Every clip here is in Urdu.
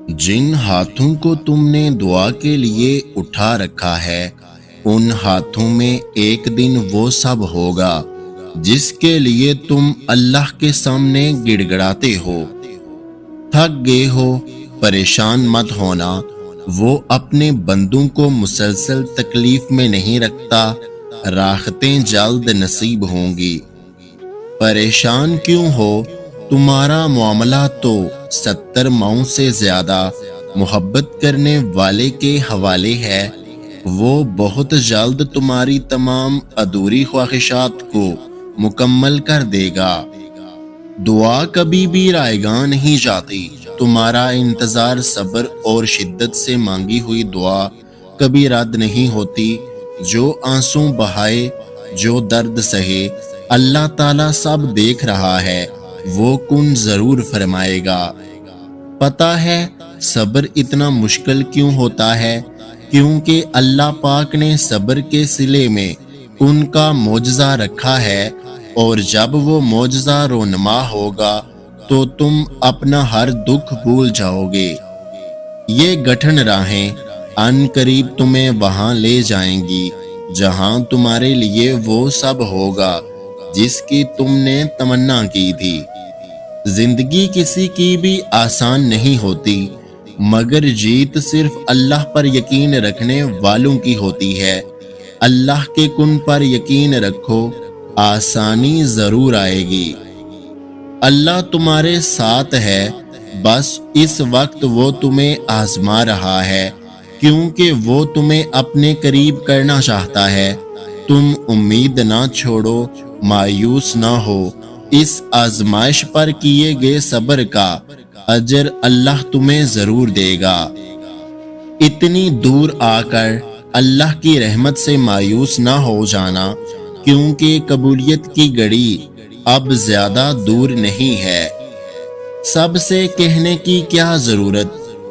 جن ہاتھوں کو تم نے دعا کے لیے اٹھا رکھا ہے، ان ہاتھوں میں ایک دن وہ سب ہوگا جس کے لیے تم اللہ کے سامنے گڑ گڑاتے ہو۔ تھک گئے ہو، پریشان مت ہونا، وہ اپنے بندوں کو مسلسل تکلیف میں نہیں رکھتا، راحتیں جلد نصیب ہوں گی۔ پریشان کیوں ہو؟ تمہارا معاملہ تو 70 ماؤں سے زیادہ محبت کرنے والے کے حوالے ہے۔ وہ بہت جلد تمہاری تمام ادھوری خواہشات کو مکمل کر دے گا۔ دعا کبھی بھی رائے گاہ نہیں جاتی۔ تمہارا انتظار صبر اور شدت سے مانگی ہوئی دعا کبھی رد نہیں ہوتی۔ جو آنسو بہائے، جو درد سہے، اللہ تعالیٰ سب دیکھ رہا ہے، وہ کن ضرور فرمائے گا۔ پتہ ہے صبر اتنا مشکل کیوں ہوتا ہے؟ کیونکہ اللہ پاک نے صبر کے صلے میں ان کا معجزہ رکھا ہے، اور جب وہ معجزہ رونما ہوگا تو تم اپنا ہر دکھ بھول جاؤ گے۔ یہ گٹھن راہیں ان قریب تمہیں وہاں لے جائیں گی جہاں تمہارے لیے وہ سب ہوگا جس کی تم نے تمنا کی تھی۔ زندگی کسی کی بھی آسان نہیں ہوتی، مگر جیت صرف اللہ پر یقین رکھنے والوں کی ہوتی ہے۔ اللہ کے کن پر یقین رکھو، آسانی ضرور آئے گی۔ اللہ تمہارے ساتھ ہے، بس اس وقت وہ تمہیں آزما رہا ہے، کیونکہ وہ تمہیں اپنے قریب کرنا چاہتا ہے۔ تم امید نہ چھوڑو، مایوس نہ ہو۔ اس آزمائش پر کیے گئے صبر کا اجر اللہ تمہیں ضرور دے گا۔ اتنی دور آ کر اللہ کی رحمت سے مایوس نہ ہو جانا، کیونکہ قبولیت کی گھڑی اب زیادہ دور نہیں ہے۔ سب سے کہنے کی کیا ضرورت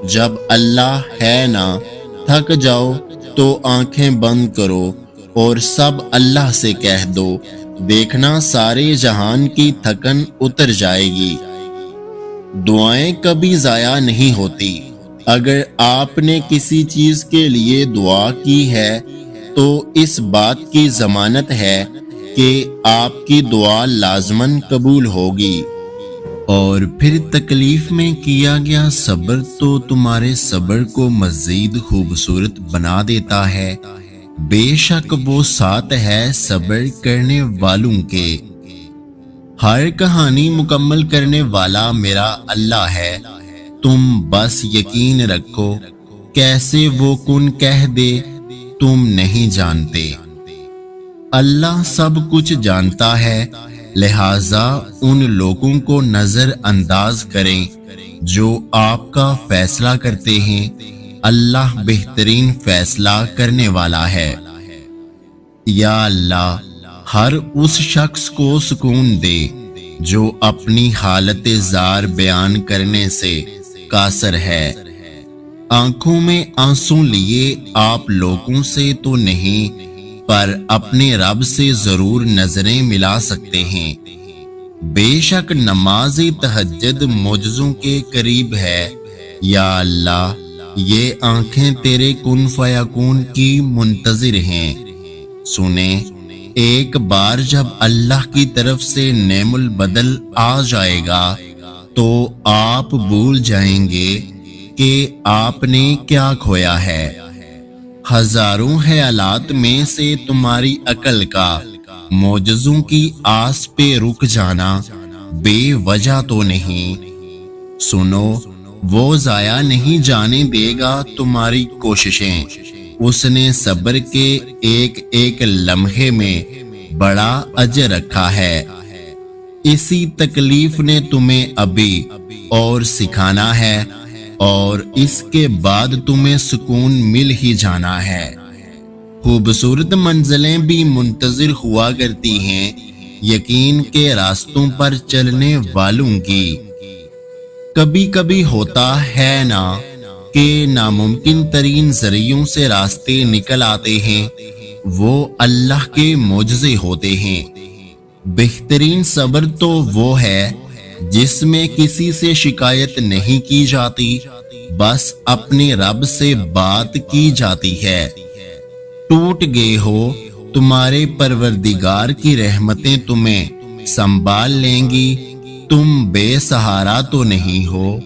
جب اللہ ہے نا؟ تھک جاؤ تو آنکھیں بند کرو اور سب اللہ سے کہہ دو، دیکھنا سارے جہان کی تھکن اتر جائے گی۔ دعائیں کبھی ضائع نہیں ہوتی۔ اگر آپ نے کسی چیز کے لیے دعا کی ہے تو اس بات کی ضمانت ہے کہ آپ کی دعا لازماً قبول ہوگی۔ اور پھر تکلیف میں کیا گیا صبر تو تمہارے صبر کو مزید خوبصورت بنا دیتا ہے۔ بے شک وہ ساتھ ہے صبر کرنے والوں کے۔ ہر کہانی مکمل کرنے والا میرا اللہ ہے، تم بس یقین رکھو، کیسے وہ کن کہہ دے تم نہیں جانتے۔ اللہ سب کچھ جانتا ہے، لہٰذا ان لوگوں کو نظر انداز کریں جو آپ کا فیصلہ کرتے ہیں۔ اللہ بہترین فیصلہ کرنے والا ہے۔ یا اللہ، ہر اس شخص کو سکون دے جو اپنی حالت زار بیان کرنے سے قاصر ہے۔ آنکھوں میں آنسو لیے آپ لوگوں سے تو نہیں، پر اپنے رب سے ضرور نظریں ملا سکتے ہیں۔ بے شک نماز تہجد معجزوں کے قریب ہے۔ یا اللہ، یہ آنکھیں تیرے کن فیکون کی منتظر ہیں۔ سنیں، ایک بار جب اللہ کی طرف سے نعم البدل آ جائے گا تو آپ بھول جائیں گے کہ آپ نے کیا کھویا ہے۔ ہزاروں خیالات میں سے تمہاری عقل کا معجزوں کی آس پہ رک جانا بے وجہ تو نہیں۔ سنو، وہ ضائع نہیں جانے دے گا تمہاری کوششیں۔ اس نے صبر کے ایک ایک لمحے میں بڑا اجر رکھا ہے۔ اسی تکلیف نے تمہیں ابھی اور سکھانا ہے، اور اس کے بعد تمہیں سکون مل ہی جانا ہے۔ خوبصورت منزلیں بھی منتظر ہوا کرتی ہیں یقین کے راستوں پر چلنے والوں کی۔ کبھی کبھی ہوتا ہے نا کہ ناممکن ترین ذریعوں سے راستے نکل آتے ہیں، وہ اللہ کے معجزے ہوتے ہیں۔ بہترین صبر تو وہ ہے جس میں کسی سے شکایت نہیں کی جاتی، بس اپنے رب سے بات کی جاتی ہے۔ ٹوٹ گئے ہو، تمہارے پروردگار کی رحمتیں تمہیں سنبھال لیں گی، تم بے سہارا تو نہیں ہو۔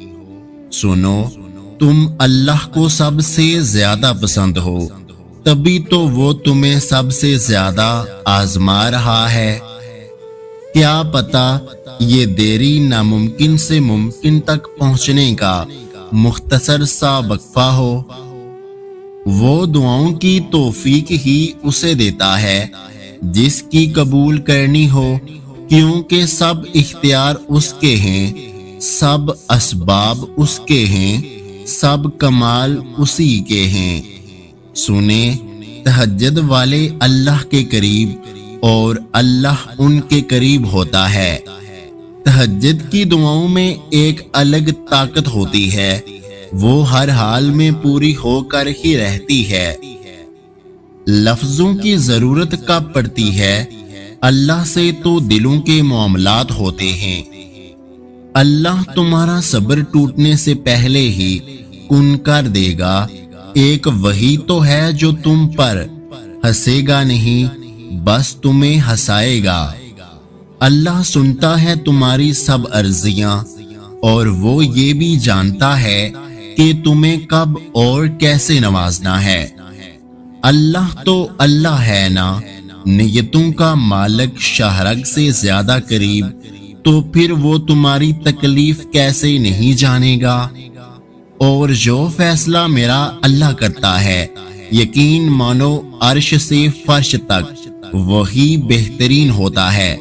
سنو، تم اللہ کو سب سے زیادہ پسند ہو، تبھی تو وہ تمہیں سب سے زیادہ آزما رہا ہے۔ کیا پتا یہ دیری ناممکن سے ممکن تک پہنچنے کا مختصر سا وقفہ ہو۔ وہ دعاؤں کی توفیق ہی اسے دیتا ہے جس کی قبول کرنی ہو، کیونکہ سب اختیار اس کے ہیں، سب اسباب اس کے ہیں، سب کمال اسی کے ہیں۔ سنیں، تہجد والے اللہ کے قریب اور اللہ ان کے قریب ہوتا ہے۔ تہجد کی دعاؤں میں ایک الگ طاقت ہوتی ہے، وہ ہر حال میں پوری ہو کر ہی رہتی ہے۔ لفظوں کی ضرورت کب پڑتی ہے؟ اللہ سے تو دلوں کے معاملات ہوتے ہیں۔ اللہ تمہارا صبر ٹوٹنے سے پہلے ہی کن کر دے گا۔ ایک وہی تو ہے جو تم پر ہنسے گا نہیں، بس تمہیں ہنسائے گا۔ اللہ سنتا ہے تمہاری سب عرضیاں، اور وہ یہ بھی جانتا ہے کہ تمہیں کب اور کیسے نوازنا ہے۔ اللہ تو اللہ ہے نا، نیتوں کا مالک شاہرگ سے زیادہ قریب، تو پھر وہ تمہاری تکلیف کیسے نہیں جانے گا۔ اور جو فیصلہ میرا اللہ کرتا ہے، یقین مانو عرش سے فرش تک وہی بہترین ہوتا ہے۔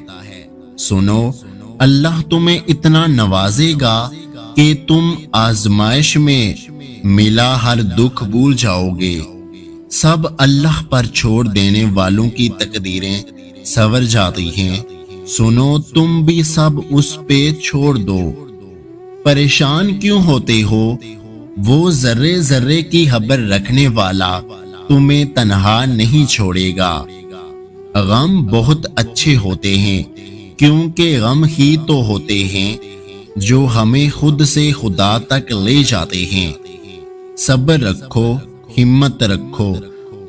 سنو، اللہ تمہیں اتنا نوازے گا کہ تم آزمائش میں ملا ہر دکھ بھول جاؤ گے۔ سب اللہ پر چھوڑ دینے والوں کی تقدیریں سنور جاتی ہیں۔ سنو، تم بھی سب اس پہ چھوڑ دو۔ پریشان کیوں ہوتے ہو؟ وہ ذرے ذرے کی خبر رکھنے والا تمہیں تنہا نہیں چھوڑے گا۔ غم بہت اچھے ہوتے ہیں، کیونکہ غم ہی تو ہوتے ہیں جو ہمیں خود سے خدا تک لے جاتے ہیں۔ صبر رکھو، ہمت رکھو،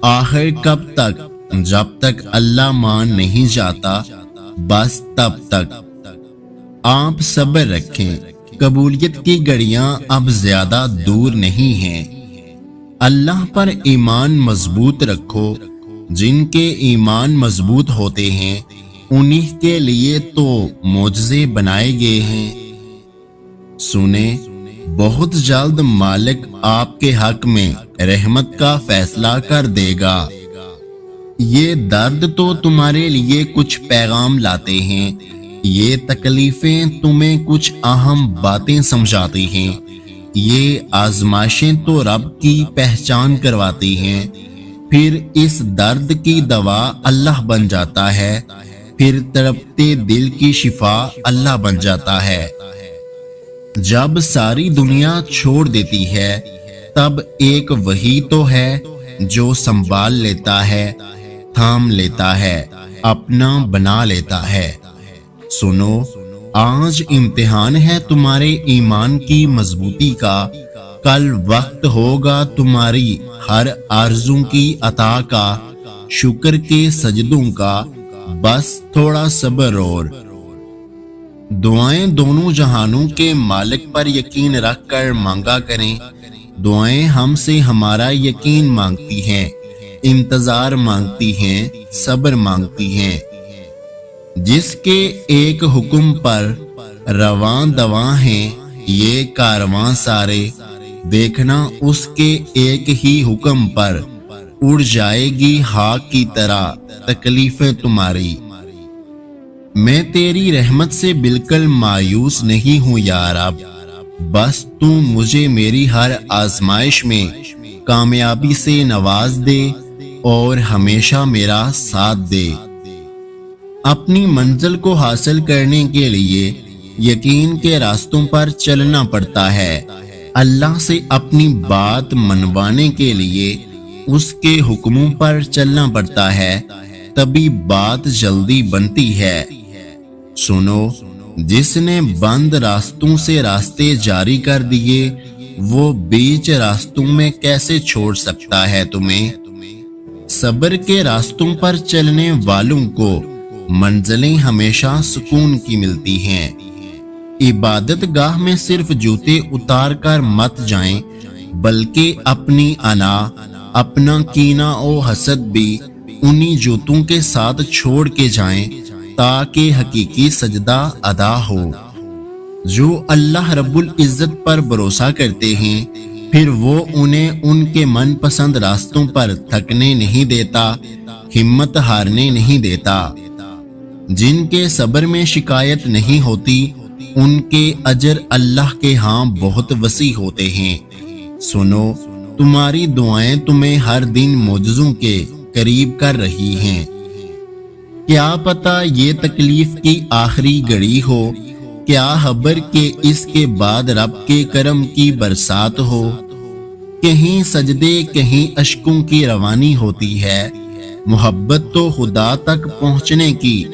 آخر کب تک؟ جب تک اللہ مان نہیں جاتا، بس تب تک۔ آپ صبر رکھیں، قبولیت کی گھڑیاں اب زیادہ دور نہیں ہیں۔ اللہ پر ایمان مضبوط رکھو۔ جن کے ایمان مضبوط ہوتے ہیں، انہی کے لیے تو معجزے بنائے گئے ہیں۔ سنیں، بہت جلد مالک آپ کے حق میں رحمت کا فیصلہ کر دے گا۔ یہ درد تو تمہارے لیے کچھ پیغام لاتے ہیں، یہ تکلیفیں تمہیں کچھ اہم باتیں سمجھاتی ہیں، یہ آزمائشیں تو رب کی پہچان کرواتی ہیں۔ پھر اس درد کی دوا اللہ بن جاتا ہے، پھر تڑپتے دل کی شفا اللہ بن جاتا ہے۔ جب ساری دنیا چھوڑ دیتی ہے، تب ایک وہی تو ہے جو سنبھال لیتا ہے، تھام لیتا ہے، اپنا بنا لیتا ہے۔ سنو، آج امتحان ہے تمہارے ایمان کی مضبوطی کا، کل وقت ہوگا تمہاری ہر آرزو کی عطا کا، شکر کے سجدوں کا، بس تھوڑا صبر اور دعائیں دونوں جہانوں کے مالک پر یقین رکھ کر مانگا کریں۔ دعائیں ہم سے ہمارا یقین مانگتی ہیں، انتظار مانگتی ہیں، صبر مانگتی ہیں۔ جس کے ایک حکم پر رواں دواں ہیں یہ کارواں سارے، دیکھنا اس کے ایک ہی حکم پر اڑ جائے گی خاک کی طرح تکلیفیں تمہاری۔ میں تیری رحمت سے بالکل مایوس نہیں ہوں یا رب، بس تو مجھے میری ہر آزمائش میں کامیابی سے نواز دے اور ہمیشہ میرا ساتھ دے۔ اپنی منزل کو حاصل کرنے کے لیے یقین کے راستوں پر چلنا پڑتا ہے۔ اللہ سے اپنی بات منوانے کے لیے اس کے حکموں پر چلنا پڑتا ہے، تبھی بات جلدی بنتی ہے۔ سنو، جس نے بند راستوں سے راستے جاری کر دیے وہ بیچ راستوں میں کیسے چھوڑ سکتا ہے تمہیں؟ صبر کے راستوں پر چلنے والوں کو منزلیں ہمیشہ سکون کی ملتی ہیں۔ عبادت گاہ میں صرف جوتے اتار کر مت جائیں، بلکہ اپنی انا، اپنا کینہ و حسد بھی انہی جوتوں کے ساتھ چھوڑ کے جائیں تاکہ حقیقی سجدہ ادا ہو۔ جو اللہ رب العزت پر بھروسہ کرتے ہیں پھر وہ انہیں ان کے من پسند راستوں پر تھکنے نہیں دیتا، ہمت ہارنے نہیں دیتا۔ جن کے صبر میں شکایت نہیں ہوتی ان کے اجر اللہ کے ہاں بہت وسیع ہوتے ہیں۔ سنو، تمہاری دعائیں تمہیں ہر دن معجزوں کے قریب کر رہی ہیں۔ کیا پتہ یہ تکلیف کی آخری گھڑی ہو، کیا خبر کہ اس کے بعد رب کے کرم کی برسات ہو۔ کہیں سجدے کہیں اشکوں کی روانی ہوتی ہے۔ محبت تو خدا تک پہنچنے کی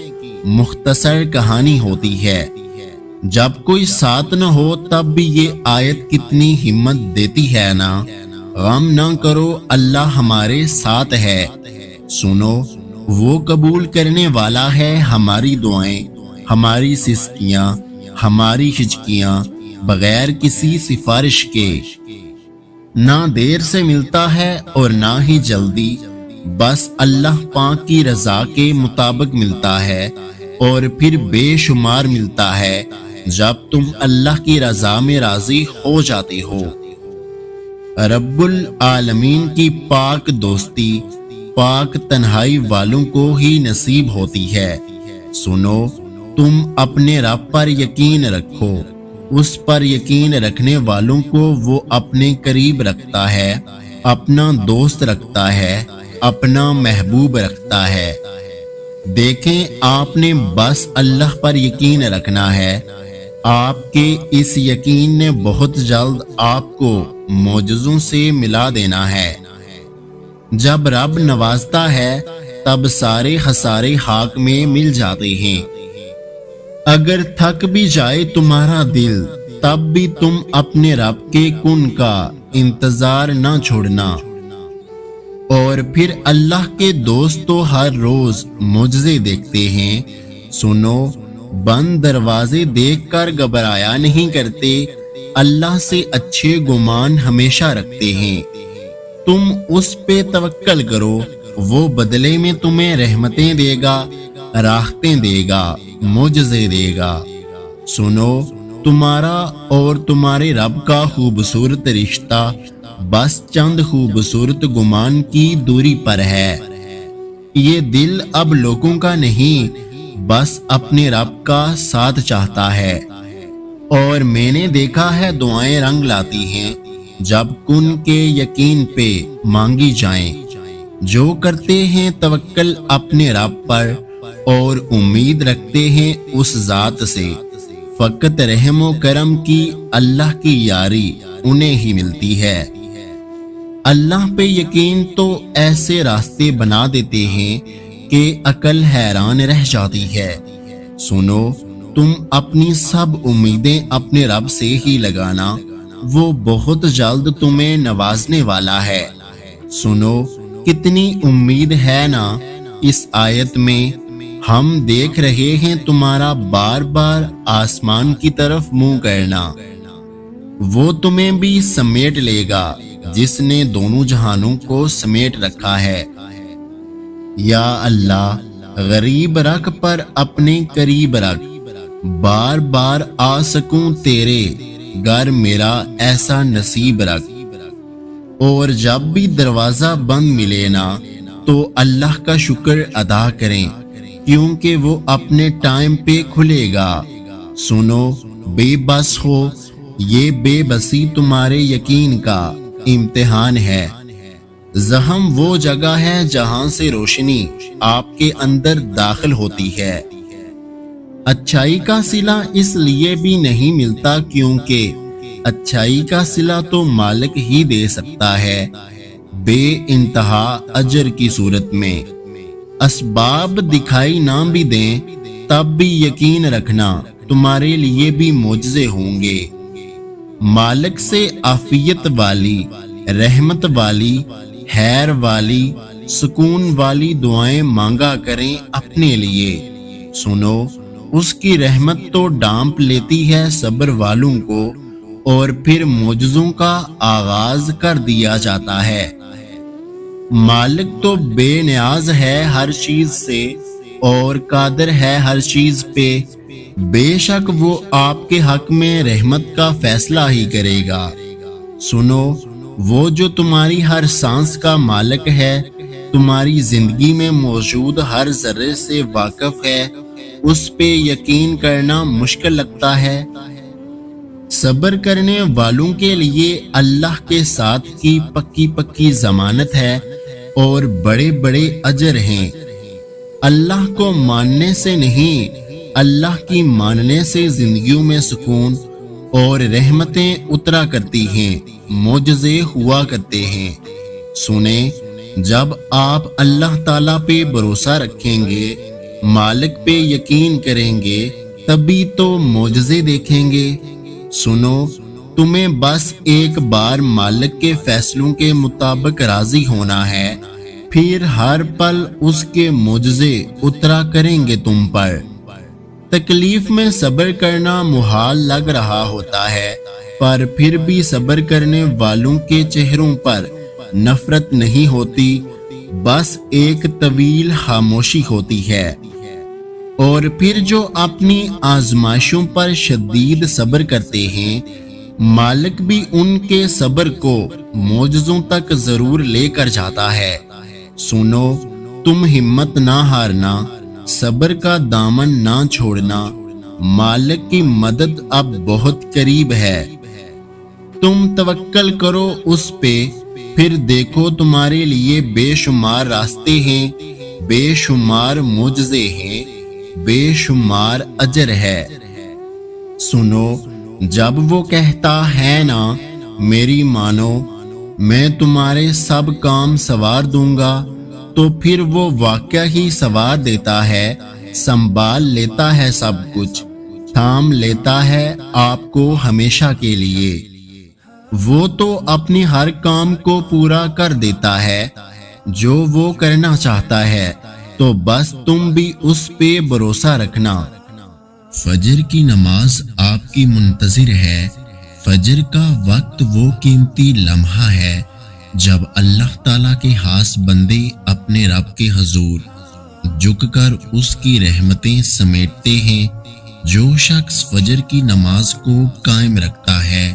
مختصر کہانی ہوتی ہے۔ جب کوئی ساتھ نہ ہو تب بھی یہ آیت کتنی ہمت دیتی ہے نا۔ غم نہ کرو، اللہ ہمارے ساتھ ہے۔ سنو، وہ قبول کرنے والا ہے ہماری دعائیں، ہماری سسکیاں، ہماری ہچکیاں، بغیر کسی سفارش کے۔ نہ دیر سے ملتا ہے اور نہ ہی جلدی، بس اللہ پاک کی رضا کے مطابق ملتا ہے، اور پھر بے شمار ملتا ہے جب تم اللہ کی رضا میں راضی ہو جاتے ہو۔ رب العالمین کی پاک دوستی پاک تنہائی والوں کو ہی نصیب ہوتی ہے۔ سنو، تم اپنے رب پر یقین رکھو، اس پر یقین رکھنے والوں کو وہ اپنے قریب رکھتا ہے، اپنا دوست رکھتا ہے، اپنا محبوب رکھتا ہے۔ دیکھیں، آپ نے بس اللہ پر یقین رکھنا ہے، آپ کے اس یقین نے بہت جلد آپ کو معجزوں سے ملا دینا ہے۔ جب رب نوازتا ہے تب سارے خسارے خاک میں مل جاتے ہیں۔ اگر تھک بھی جائے تمہارا دل تب بھی تم اپنے رب کے کن کا انتظار نہ چھوڑنا۔ اور پھر اللہ کے دوست تو ہر روز معجزے دیکھتے ہیں۔ سنو، بند دروازے دیکھ کر گھبرایا نہیں کرتے، اللہ سے اچھے گمان ہمیشہ رکھتے ہیں۔ تم اس پہ توکل کرو، وہ بدلے میں تمہیں رحمتیں دے گا، راحتیں دے گا، معجزے دے گا۔ سنو، تمہارا اور تمہارے رب کا خوبصورت رشتہ بس چند خوبصورت گمان کی دوری پر ہے۔ یہ دل اب لوگوں کا نہیں، بس اپنے رب کا ساتھ چاہتا ہے۔ اور میں نے دیکھا ہے دعائیں رنگ لاتی ہیں جب کن کے یقین پہ مانگی جائیں۔ جو کرتے ہیں توکل اپنے رب پر اور امید رکھتے ہیں اس ذات سے، فقط رحم و کرم کی اللہ کی یاری انہیں ہی ملتی ہے۔ اللہ پہ یقین تو ایسے راستے بنا دیتے ہیں کہ عقل حیران رہ جاتی ہے۔ سنو، تم اپنی سب امیدیں اپنے رب سے ہی لگانا، وہ بہت جلد تمہیں نوازنے والا ہے۔ سنو، کتنی امید ہے نا اس آیت میں۔ ہم دیکھ رہے ہیں تمہارا بار بار آسمان کی طرف منہ کرنا، وہ تمہیں بھی سمیٹ لے گا جس نے دونوں جہانوں کو سمیٹ رکھا ہے۔ یا اللہ، غریب رکھ پر اپنے قریب رکھ، بار بار آ سکوں تیرے گھر میرا ایسا نصیب رکھ۔ اور جب بھی دروازہ بند ملے نا تو اللہ کا شکر ادا کریں، کیونکہ وہ اپنے ٹائم پہ کھلے گا۔ سنو، بے بس ہو، یہ بے بسی تمہارے یقین کا امتحان ہے۔ زہم وہ جگہ ہے جہاں سے روشنی آپ کے اندر داخل ہوتی ہے۔ اچھائی کا صلہ اس لیے بھی نہیں ملتا کیونکہ اچھائی کا صلہ تو مالک ہی دے سکتا ہے، بے انتہا اجر کی صورت میں۔ اسباب دکھائی نہ بھی دیں تب بھی یقین رکھنا تمہارے لیے بھی معجزے ہوں گے۔ مالک سے عافیت والی، رحمت والی، خیر والی، سکون والی دعائیں مانگا کریں اپنے لیے۔ سنو، اس کی رحمت تو ڈانپ لیتی ہے صبر والوں کو، اور پھر معجزوں کا آغاز کر دیا جاتا ہے۔ مالک تو بے نیاز ہے ہر چیز سے اور قادر ہے ہر چیز پہ، بے شک وہ آپ کے حق میں رحمت کا فیصلہ ہی کرے گا۔ سنو، وہ جو تمہاری ہر سانس کا مالک ہے، تمہاری زندگی میں موجود ہر ذرے سے واقف ہے، اس پہ یقین کرنا مشکل لگتا ہے؟ صبر کرنے والوں کے لیے اللہ کے ساتھ کی پکی پکی ضمانت ہے اور بڑے بڑے اجر ہیں۔ اللہ کو ماننے سے نہیں، اللہ کی ماننے سے زندگیوں میں سکون اور رحمتیں اترا کرتی ہیں، معجزے ہوا کرتے ہیں۔ سنیں، جب آپ اللہ تعالیٰ پہ بھروسہ رکھیں گے، مالک پہ یقین کریں گے، تبھی تو معجزے دیکھیں گے۔ سنو، تمہیں بس ایک بار مالک کے فیصلوں کے مطابق راضی ہونا ہے، پھر ہر پل اس کے معجزے اترا کریں گے تم پر۔ تکلیف میں صبر کرنا محال لگ رہا ہوتا ہے، پر پھر بھی صبر کرنے والوں کے چہروں پر نفرت نہیں ہوتی، بس ایک طویل خاموشی ہوتی ہے۔ اور پھر جو اپنی آزمائشوں پر شدید صبر کرتے ہیں، مالک بھی ان کے صبر کو معجزوں تک ضرور لے کر جاتا ہے۔ سنو، تم ہمت نہ ہارنا، صبر کا دامن نہ چھوڑنا، مالک کی مدد اب بہت قریب ہے۔ تم توکل کرو اس پہ، پھر دیکھو تمہارے لیے بے شمار راستے ہیں، بے شمار معجزے ہیں، بے شمار اجر ہے۔ سنو، جب وہ کہتا ہے نا میری مانو، میں تمہارے سب کام سنوار دوں گا، تو پھر وہ واقعہ ہی سنوار دیتا ہے، سنبھال لیتا ہے سب کچھ، تھام لیتا ہے آپ کو ہمیشہ کے لیے۔ وہ تو اپنی ہر کام کو پورا کر دیتا ہے جو وہ کرنا چاہتا ہے، تو بس تم بھی اس پہ بھروسہ رکھنا۔ فجر کی نماز آپ کی منتظر ہے۔ فجر کا وقت وہ قیمتی لمحہ ہے جب اللہ تعالیٰ کے خاص بندے اپنے رب کے حضور جھک کر اس کی رحمتیں سمیٹتے ہیں۔ جو شخص فجر کی نماز کو قائم رکھتا ہے،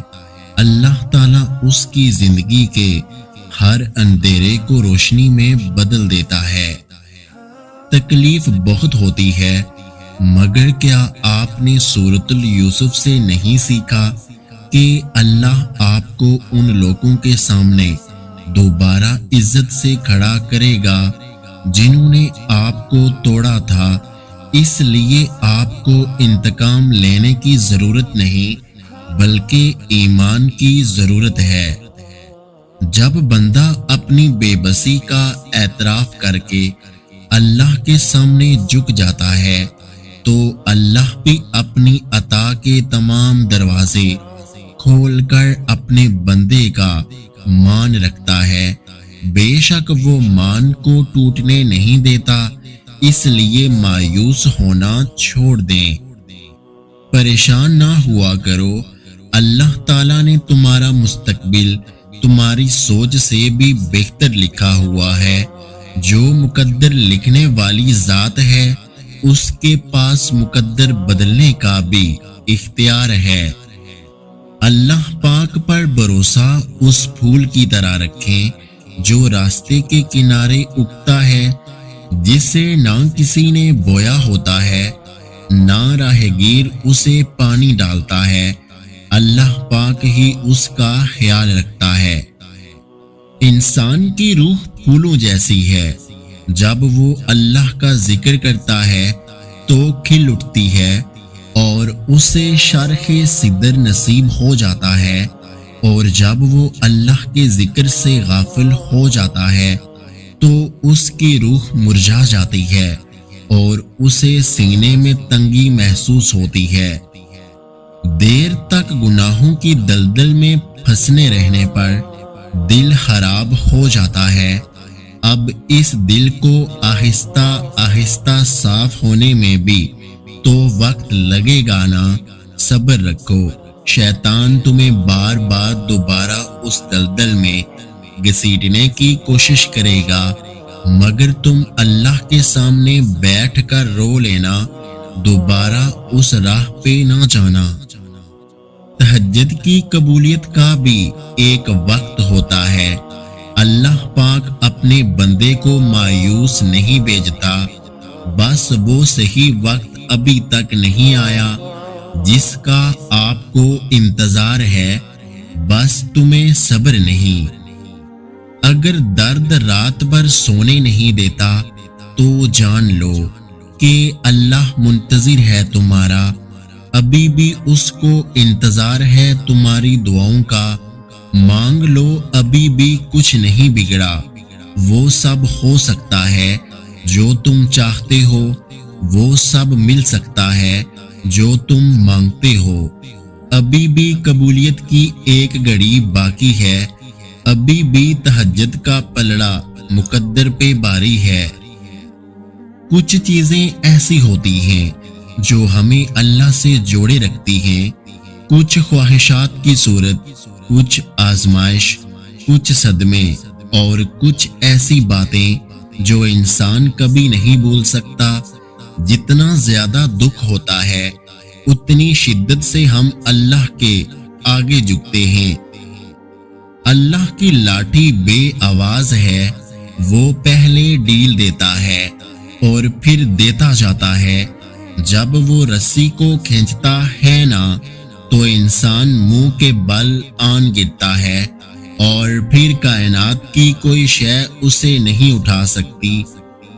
اللہ تعالیٰ اس کی زندگی کے ہر اندھیرے کو روشنی میں بدل دیتا ہے۔ تکلیف بہت ہوتی ہے، مگر کیا آپ نے سورۃ یوسف سے نہیں سیکھا کہ اللہ آپ کو ان لوگوں کے سامنے دوبارہ عزت سے کھڑا کرے گا جنہوں نے آپ کو توڑا تھا؟ اس لیے آپ کو انتقام لینے کی ضرورت نہیں، بلکہ ایمان کی ضرورت ہے۔ جب بندہ اپنی بے بسی کا اعتراف کر کے اللہ کے سامنے جھک جاتا ہے، تو اللہ بھی اپنی عطا کے تمام دروازے کھول کر اپنے بندے کا مان رکھتا ہے۔ بے شک وہ مان کو ٹوٹنے نہیں دیتا، اس لیے مایوس ہونا چھوڑ دیں، پریشان نہ ہوا کرو۔ اللہ تعالیٰ نے تمہارا مستقبل تمہاری سوچ سے بھی بہتر لکھا ہوا ہے۔ جو مقدر لکھنے والی ذات ہے، اس کے پاس مقدر بدلنے کا بھی اختیار ہے۔ اللہ پاک پر بھروسہ اس پھول کی طرح رکھیں جو راستے کے کنارے اگتا ہے، جسے نہ کسی نے بویا ہوتا ہے، نہ راہگیر اسے پانی ڈالتا ہے، اللہ پاک ہی اس کا خیال رکھتا ہے۔ انسان کی روح پھولوں جیسی ہے، جب وہ اللہ کا ذکر کرتا ہے تو کھل اٹھتی ہے اور اسے شرخ صدر نصیب ہو جاتا ہے، اور جب وہ اللہ کے ذکر سے غافل ہو جاتا ہے تو اس کی روح مرجھا جاتی ہے۔ اور اسے سینے میں تنگی محسوس ہوتی ہے۔ دیر تک گناہوں کی دلدل میں پھنسنے رہنے پر دل خراب ہو جاتا ہے۔ اب اس دل کو آہستہ آہستہ صاف ہونے میں بھی تو وقت لگے گا نا، صبر رکھو۔ شیطان تمہیں بار بار دوبارہ اس دلدل میں گھسیٹنے کی کوشش کرے گا، مگر تم اللہ کے سامنے بیٹھ کر رو لینا، دوبارہ اس راہ پہ نہ جانا۔ تہجد کی قبولیت کا بھی ایک وقت ہوتا ہے۔ اللہ پاک اپنے بندے کو مایوس نہیں بھیجتا، بس وہ صحیح وقت ابھی تک نہیں آیا جس کا آپ کو انتظار ہے، بس تمہیں صبر نہیں۔ اگر درد رات بھر سونے نہیں دیتا تو جان لو کہ اللہ منتظر ہے تمہارا، ابھی بھی اس کو انتظار ہے تمہاری دعاؤں کا۔ مانگ لو، ابھی بھی کچھ نہیں بگڑا، وہ سب ہو سکتا ہے جو تم چاہتے ہو، وہ سب مل سکتا ہے جو تم مانگتے ہو۔ ابھی بھی قبولیت کی ایک گھڑی باقی ہے، ابھی بھی تہجد کا پلڑا مقدر پہ باری ہے۔ کچھ چیزیں ایسی ہوتی ہیں جو ہمیں اللہ سے جوڑے رکھتی ہیں، کچھ خواہشات کی صورت، کچھ آزمائش، کچھ صدمے اور کچھ ایسی باتیں جو انسان کبھی نہیں بھول سکتا۔ جتنا زیادہ دکھ ہوتا ہے اتنی شدت سے ہم اللہ کے آگے جھکتے ہیں۔ اللہ کی لاٹھی بے آواز ہے، وہ پہلے ڈیل دیتا ہے اور پھر دیتا جاتا ہے۔ جب وہ رسی کو کھینچتا ہے نا تو انسان منہ کے بل آن گرتا ہے اور پھر کائنات کی کوئی شے اسے نہیں اٹھا سکتی۔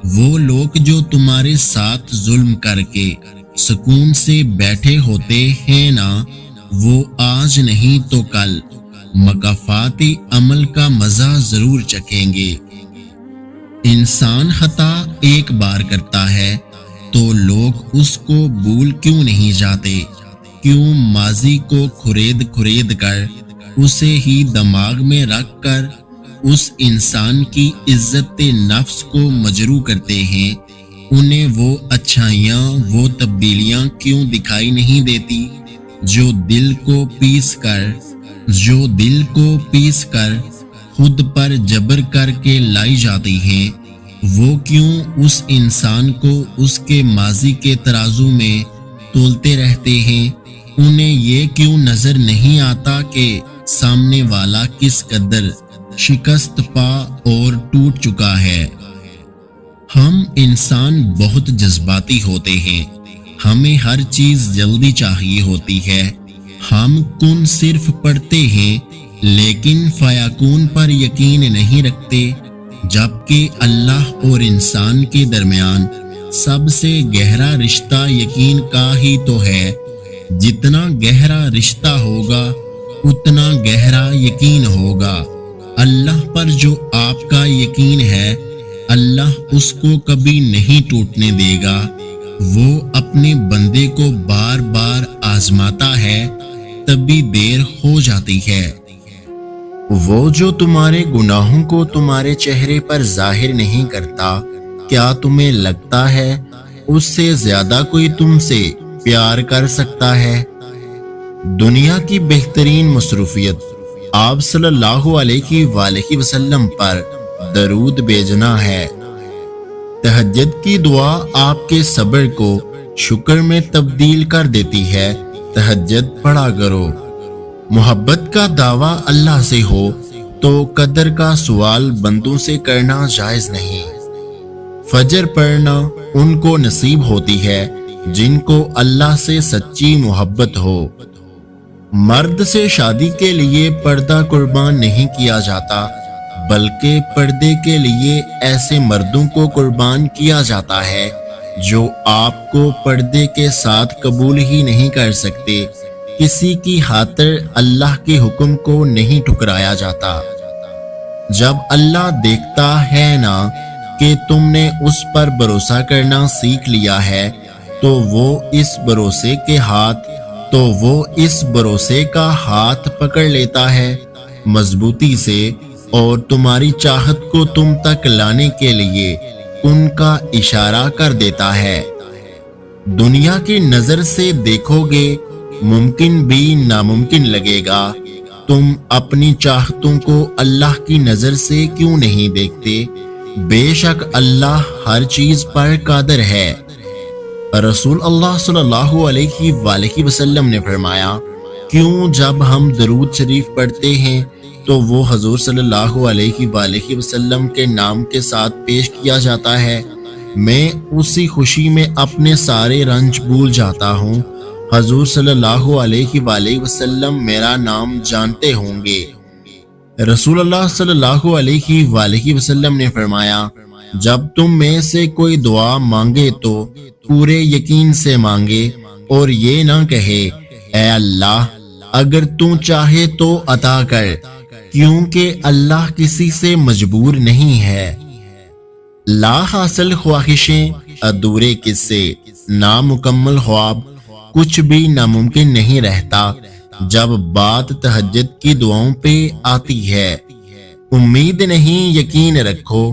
وہ لوگ جو تمہارے ساتھ ظلم کر کے سکون سے بیٹھے ہوتے ہیں نا، وہ آج نہیں تو کل مکافات عمل کا مزہ ضرور چکھیں گے۔ انسان خطا ایک بار کرتا ہے تو لوگ اس کو بھول کیوں نہیں جاتے؟ کیوں ماضی کو کھرید کر اسے ہی دماغ میں رکھ کر اس انسان کی عزت نفس کو مجروح کرتے ہیں؟ انہیں وہ اچھائیاں، وہ تبدیلیاں کیوں دکھائی نہیں دیتی جو دل کو پیس کر خود پر جبر کر کے لائی جاتی ہیں؟ وہ کیوں اس انسان کو اس کے ماضی کے ترازو میں تولتے رہتے ہیں؟ انہیں یہ کیوں نظر نہیں آتا کہ سامنے والا کس قدر شکست پا اور ٹوٹ چکا ہے؟ ہم انسان بہت جذباتی ہوتے ہیں، ہمیں ہر چیز جلدی چاہیے ہوتی ہے۔ ہم کن صرف پڑھتے ہیں لیکن فیکون پر یقین نہیں رکھتے، جبکہ اللہ اور انسان کے درمیان سب سے گہرا رشتہ یقین کا ہی تو ہے۔ جتنا گہرا رشتہ ہوگا اتنا گہرا یقین ہوگا۔ اللہ پر جو آپ کا یقین ہے، اللہ اس کو کبھی نہیں ٹوٹنے دے گا۔ وہ اپنے بندے کو بار بار آزماتا ہے، تبھی دیر ہو جاتی ہے۔ وہ جو تمہارے گناہوں کو تمہارے چہرے پر ظاہر نہیں کرتا، کیا تمہیں لگتا ہے اس سے زیادہ کوئی تم سے پیار کر سکتا ہے؟ دنیا کی بہترین مصروفیت آپ صلی اللہ علیہ وآلہ وسلم پر درود بھیجنا ہے۔ تہجد کی دعا آپ کے صبر کو شکر میں تبدیل کر دیتی ہے۔ تہجد پڑھا کرو۔ محبت کا دعویٰ اللہ سے ہو تو قدر کا سوال بندوں سے کرنا جائز نہیں۔ فجر پڑھنا ان کو نصیب ہوتی ہے جن کو اللہ سے سچی محبت ہو۔ مرد سے شادی کے لیے پردہ قربان نہیں کیا جاتا، بلکہ پردے کے لیے ایسے مردوں کو قربان کیا جاتا ہے جو آپ کو پردے کے ساتھ قبول ہی نہیں کر سکتے۔ کسی کی خاطر اللہ کے حکم کو نہیں ٹھکرایا جاتا۔ جب اللہ دیکھتا ہے نا کہ تم نے اس پر بھروسہ کرنا سیکھ لیا ہے تو وہ اس بھروسے کا ہاتھ پکڑ لیتا ہے مضبوطی سے، اور تمہاری چاہت کو تم تک لانے کے لیے ان کا اشارہ کر دیتا ہے۔ دنیا کی نظر سے دیکھو گے ممکن بھی ناممکن لگے گا، تم اپنی چاہتوں کو اللہ کی نظر سے کیوں نہیں دیکھتے؟ بے شک اللہ ہر چیز پر قادر ہے۔ رسول اللہ صلی اللہ علیہ وآلہ وسلم نے فرمایا، کیوں جب ہم درود شریف پڑھتے ہیں تو وہ حضور صلی اللہ علیہ وآلہ وسلم کے نام کے ساتھ پیش کیا جاتا ہے، میں اسی خوشی میں اپنے سارے رنج بھول جاتا ہوں۔ حضور صلی اللہ علیہ وآلہ وسلم میرا نام جانتے ہوں گے۔ رسول اللہ صلی اللہ علیہ وآلہ وسلم نے فرمایا، جب تم میں سے کوئی دعا مانگے تو پورے یقین سے مانگے اور یہ نہ کہے اے اللہ اگر تو چاہے تو عطا کر، کیونکہ اللہ کسی سے مجبور نہیں ہے۔ لا حاصل خواہشیں، ادھورے قصے، نامکمل خواب، کچھ بھی ناممکن نہیں رہتا جب بات تہجد کی دعاؤں پہ آتی ہے۔ امید نہیں یقین رکھو،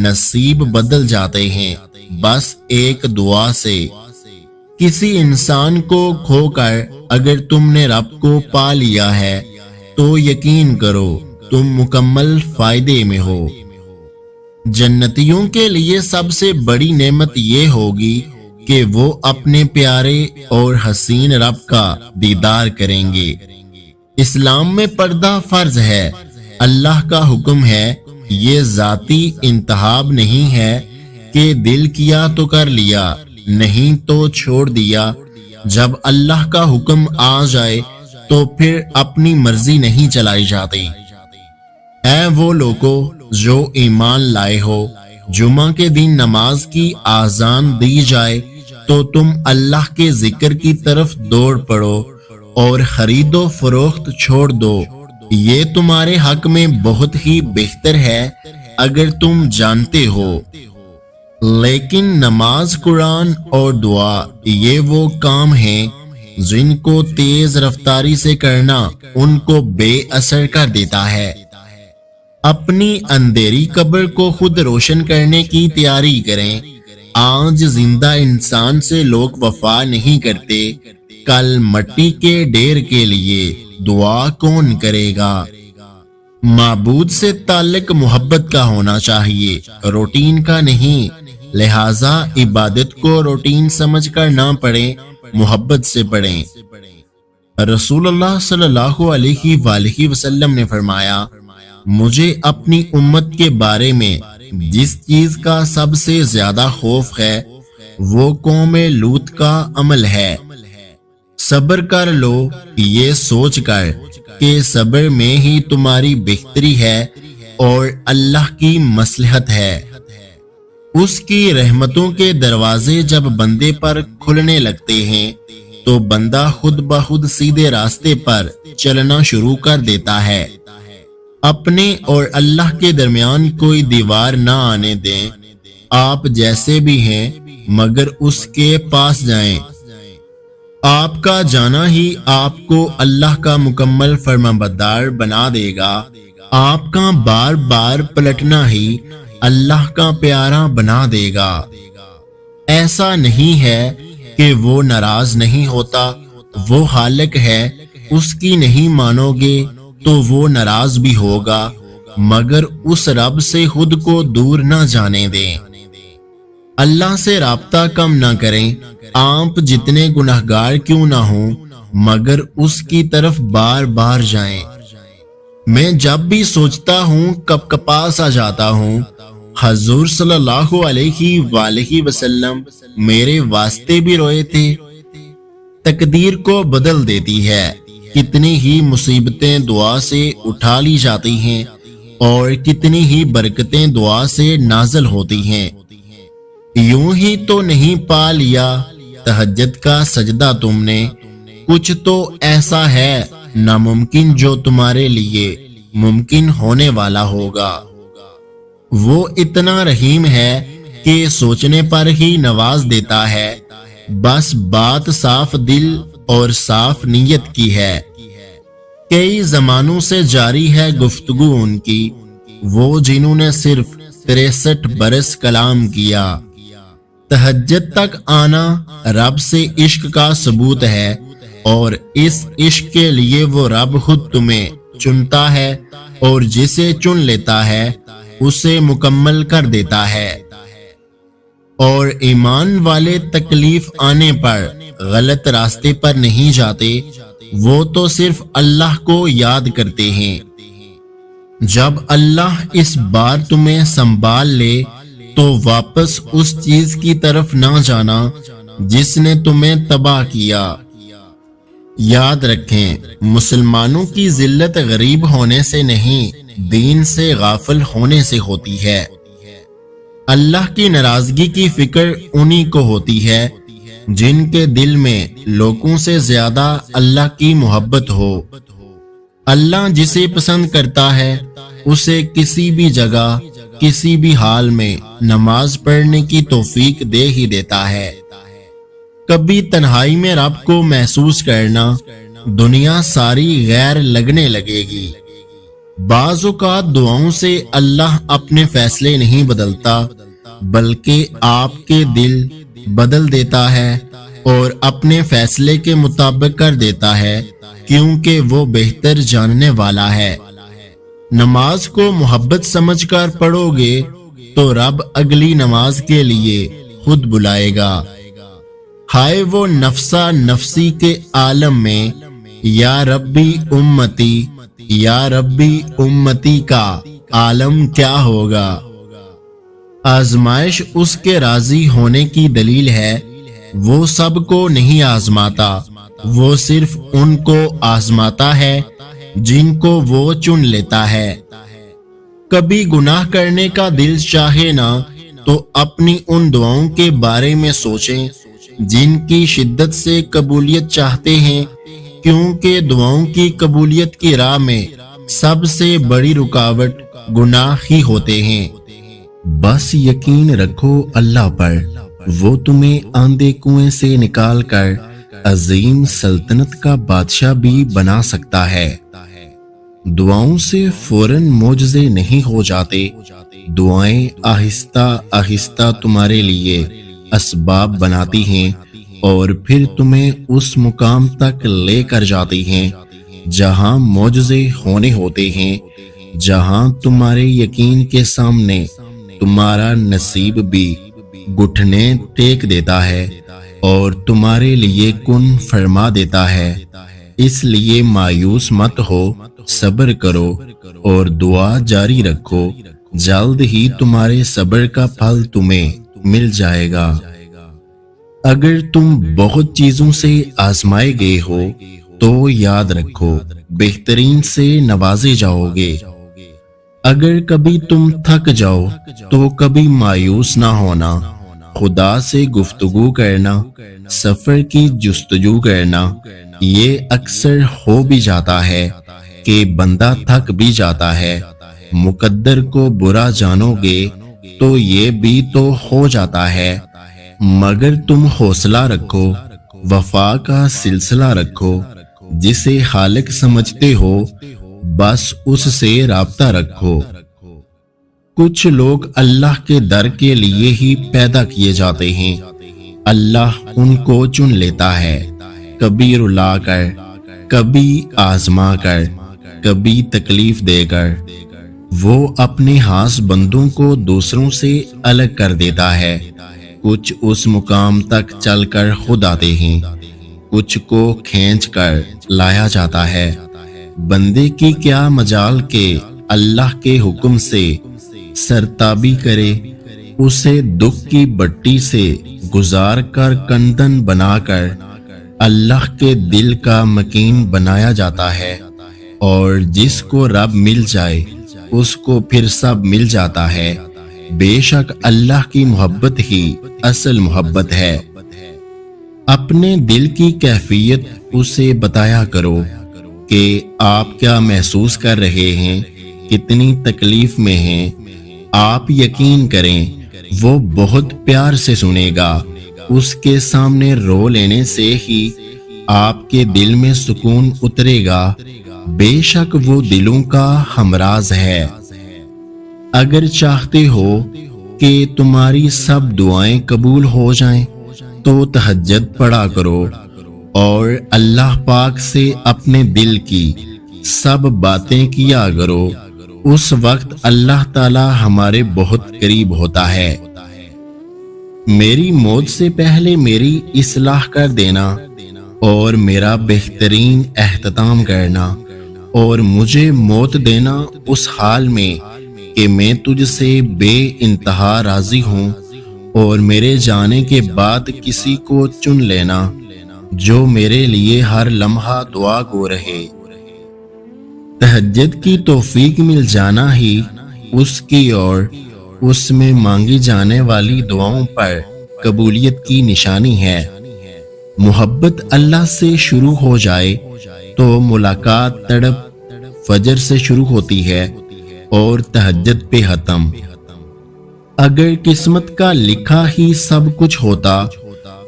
نصیب بدل جاتے ہیں بس ایک دعا سے۔ کسی انسان کو کھو کر اگر تم نے رب کو پا لیا ہے تو یقین کرو تم مکمل فائدے میں ہو۔ جنتیوں کے لیے سب سے بڑی نعمت یہ ہوگی کہ وہ اپنے پیارے اور حسین رب کا دیدار کریں گے۔ اسلام میں پردہ فرض ہے، اللہ کا حکم ہے، یہ ذاتی انتخاب نہیں ہے کہ دل کیا تو کر لیا، نہیں تو چھوڑ دیا۔ جب اللہ کا حکم آ جائے تو پھر اپنی مرضی نہیں چلائی جاتی۔ اے وہ لوگو جو ایمان لائے ہو، جمعہ کے دن نماز کی آذان دی جائے تو تم اللہ کے ذکر کی طرف دوڑ پڑو اور خرید و فروخت چھوڑ دو، یہ تمہارے حق میں بہت ہی بہتر ہے اگر تم جانتے ہو۔ لیکن نماز، قرآن اور دعا یہ وہ کام ہیں جن کو تیز رفتاری سے کرنا ان کو بے اثر کر دیتا ہے۔ اپنی اندھیری قبر کو خود روشن کرنے کی تیاری کریں۔ آج زندہ انسان سے لوگ وفا نہیں کرتے، کل مٹی کے ڈھیر کے لیے دعا کون کرے گا؟ معبود سے تعلق محبت کا ہونا چاہیے، روٹین کا نہیں، لہٰذا عبادت کو روٹین سمجھ کر نہ پڑھیں، محبت سے پڑھیں۔ رسول اللہ صلی اللہ علیہ وآلہ وسلم نے فرمایا، مجھے اپنی امت کے بارے میں جس چیز کا سب سے زیادہ خوف ہے وہ قوم لوط کا عمل ہے۔ صبر کر لو یہ سوچ کر کہ صبر میں ہی تمہاری بہتری ہے اور اللہ کی مصلحت ہے۔ اس کی رحمتوں کے دروازے جب بندے پر کھلنے لگتے ہیں تو بندہ خود بخود سیدھے راستے پر چلنا شروع کر دیتا ہے۔ اپنے اور اللہ کے درمیان کوئی دیوار نہ آنے دیں، آپ جیسے بھی ہیں مگر اس کے پاس جائیں۔ آپ کا جانا ہی آپ کو اللہ کا مکمل فرمانبردار بنا دے گا، آپ کا بار بار پلٹنا ہی اللہ کا پیارا بنا دے گا۔ ایسا نہیں ہے کہ وہ ناراض نہیں ہوتا، وہ خالق ہے، اس کی نہیں مانو گے تو وہ ناراض بھی ہوگا، مگر اس رب سے خود کو دور نہ جانے دیں۔ اللہ سے رابطہ کم نہ کریں، آپ جتنے گناہگار کیوں نہ ہوں مگر اس کی طرف بار بار جائیں۔ میں جب بھی سوچتا ہوں کب کپاس آ جاتا ہوں، حضور صلی اللہ علیہ وآلہ وسلم میرے واسطے بھی روئے تھے۔ تقدیر کو بدل دیتی ہے، کتنی ہی مصیبتیں دعا سے اٹھا لی جاتی ہیں اور کتنی ہی برکتیں دعا سے نازل ہوتی ہیں۔ یوں ہی تو نہیں پا لیا تہجد کا سجدہ تم نے، کچھ تو ایسا ہے ناممکن جو تمہارے لیے ممکن ہونے والا ہوگا۔ وہ اتنا رحیم ہے کہ سوچنے پر ہی نواز دیتا ہے، بس بات صاف دل اور صاف نیت کی ہے۔ کئی زمانوں سے جاری ہے گفتگو ان کی، وہ جنہوں نے صرف 63 برس کلام کیا۔ تہجد تک آنا رب سے عشق کا ثبوت ہے، اور اس عشق کے لیے وہ رب خود تمہیں چنتا ہے، اور جسے چن لیتا ہے اسے مکمل کر دیتا ہے۔ اور ایمان والے تکلیف آنے پر غلط راستے پر نہیں جاتے، وہ تو صرف اللہ کو یاد کرتے ہیں۔ جب اللہ اس بار تمہیں سنبھال لے تو واپس اس چیز کی طرف نہ جانا جس نے تمہیں تباہ کیا۔ یاد رکھیں، مسلمانوں کی ذلت غریب ہونے سے نہیں، دین سے غافل ہونے سے ہوتی ہے۔ اللہ کی ناراضگی کی فکر انہی کو ہوتی ہے جن کے دل میں لوگوں سے زیادہ اللہ کی محبت ہو۔ اللہ جسے پسند کرتا ہے اسے کسی بھی جگہ کسی بھی حال میں نماز پڑھنے کی توفیق دے ہی دیتا ہے۔ کبھی تنہائی میں رب کو محسوس کرنا، دنیا ساری غیر لگنے لگے گی۔ بعض اوقات دعاؤں سے اللہ اپنے فیصلے نہیں بدلتا، بلکہ آپ کے دل بدل دیتا ہے اور اپنے فیصلے کے مطابق کر دیتا ہے، کیونکہ وہ بہتر جاننے والا ہے۔ نماز کو محبت سمجھ کر پڑھو گے تو رب اگلی نماز کے لیے خود بلائے گا۔ ہائے وہ نفسا نفسی کے عالم میں، یا ربی امتی یا ربی امتی کا عالم کیا ہوگا۔ آزمائش اس کے راضی ہونے کی دلیل ہے، وہ سب کو نہیں آزماتا، وہ صرف ان کو آزماتا ہے جن کو وہ چن لیتا ہے۔ کبھی گناہ کرنے کا دل چاہے نا تو اپنی ان دعاؤں کے بارے میں سوچیں جن کی شدت سے قبولیت چاہتے ہیں، کیونکہ دعاؤں کی قبولیت کی راہ میں سب سے بڑی رکاوٹ گناہ ہی ہوتے ہیں۔ بس یقین رکھو اللہ پر، وہ تمہیں آندھے کنویں سے نکال کر عظیم سلطنت کا بادشاہ بھی بنا سکتا ہے۔ دعاؤں سے فوراً معجزے نہیں ہو جاتے، دعائیں آہستہ آہستہ تمہارے لیے اسباب بناتی ہیں اور پھر تمہیں اس مقام تک لے کر جاتی ہیں جہاں معجزے ہونے ہوتے ہیں، جہاں تمہارے یقین کے سامنے تمہارا نصیب بھی گھٹنے ٹیک دیتا ہے اور تمہارے لیے کن فرما دیتا ہے۔ اس لیے مایوس مت ہو، صبر کرو اور دعا جاری رکھو، جلد ہی تمہارے صبر کا پھل تمہیں مل جائے گا۔ اگر تم بہت چیزوں سے آزمائے گئے ہو تو یاد رکھو بہترین سے نوازے جاؤ گے۔ اگر کبھی تم تھک جاؤ تو کبھی مایوس نہ ہونا، خدا سے گفتگو کرنا، سفر کی جستجو کرنا، یہ اکثر ہو بھی جاتا ہے کہ بندہ تھک بھی جاتا ہے۔ مقدر کو برا جانو گے تو یہ بھی تو ہو جاتا ہے، مگر تم حوصلہ رکھو، وفا کا سلسلہ رکھو، جسے خالق سمجھتے ہو بس اس سے رابطہ رکھو۔ کچھ لوگ اللہ کے در کے لیے ہی پیدا کیے جاتے ہیں، اللہ ان کو چن لیتا ہے، کبھی رلا کر، کبھی آزما کر، کبھی تکلیف دے کر۔ وہ اپنے خاص بندوں کو دوسروں سے الگ کر دیتا ہے، کچھ اس مقام تک چل کر خود آتے ہیں، کچھ کو کھینچ کر لایا جاتا ہے۔ بندے کی کیا مجال کہ اللہ کے حکم سے سرتابی کرے، اسے دکھ کی بٹی سے گزار کر کندن بنا کر اللہ کے دل کا مکین بنایا جاتا ہے، اور جس کو رب مل جائے اس کو پھر سب مل جاتا ہے۔ بے شک اللہ کی محبت ہی اصل محبت ہے۔ اپنے دل کی کیفیت اسے بتایا کرو کہ آپ کیا محسوس کر رہے ہیں، کتنی تکلیف میں ہیں، آپ یقین کریں وہ بہت پیار سے سنے گا۔ اس کے سامنے رو لینے سے ہی آپ کے دل میں سکون اترے گا۔ بے شک وہ دلوں کا ہمراز ہے۔ اگر چاہتے ہو کہ تمہاری سب دعائیں قبول ہو جائیں تو تہجد پڑھا کرو اور اللہ پاک سے اپنے دل کی سب باتیں کیا کرو۔ اس وقت اللہ تعالی ہمارے بہت قریب ہوتا ہے۔ میری موت سے پہلے میری اصلاح کر دینا اور میرا بہترین اختتام کرنا، اور مجھے موت دینا اس حال میں کہ میں تجھ سے بے انتہا راضی ہوں، اور میرے جانے کے بعد کسی کو چن لینا جو میرے لیے ہر لمحہ دعا گو رہے۔ تہجد کی توفیق مل جانا ہی اس کی اور اس میں مانگی جانے والی دعاؤں پر قبولیت کی نشانی ہے۔ محبت اللہ سے شروع ہو جائے تو ملاقات تڑپ فجر سے شروع ہوتی ہے اور تہجد پہ ختم۔ اگر قسمت کا لکھا ہی سب کچھ ہوتا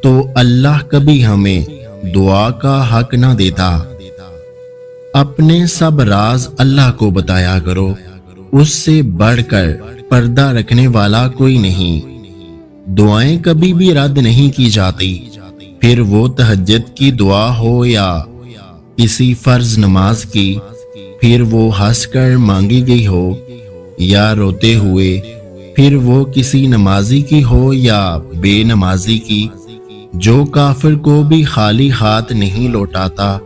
تو اللہ کبھی ہمیں دعا کا حق نہ دیتا۔ اپنے سب راز اللہ کو بتایا کرو، اس سے بڑھ کر پردہ رکھنے والا کوئی نہیں۔ دعائیں کبھی بھی رد نہیں کی جاتی، پھر وہ تہجد کی دعا ہو یا کسی فرض نماز کی، پھر وہ ہنس کر مانگی گئی ہو یا روتے ہوئے، پھر وہ کسی نمازی کی ہو یا بے نمازی کی۔ جو کافر کو بھی خالی ہاتھ نہیں لوٹاتا،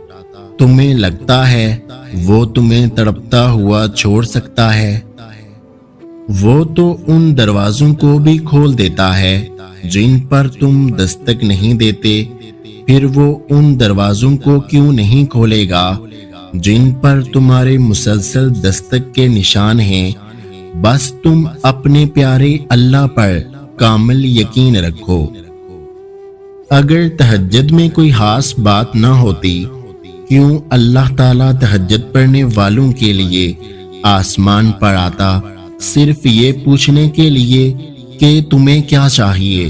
تمہیں لگتا ہے وہ تمہیں تڑپتا ہوا چھوڑ سکتا ہے؟ وہ تو ان دروازوں کو بھی کھول دیتا ہے جن پر تم دستک نہیں دیتے، پھر وہ ان دروازوں کو کیوں نہیں کھولے گا جن پر تمہارے مسلسل دستک کے نشان ہیں۔ بس تم اپنے پیارے اللہ پر کامل یقین رکھو۔ اگر تہجد میں کوئی خاص بات نہ ہوتی، کیوں اللہ تعالیٰ تہجد پڑھنے والوں کے لیے آسمان پر آتا صرف یہ پوچھنے کے لیے کہ تمہیں کیا چاہیے؟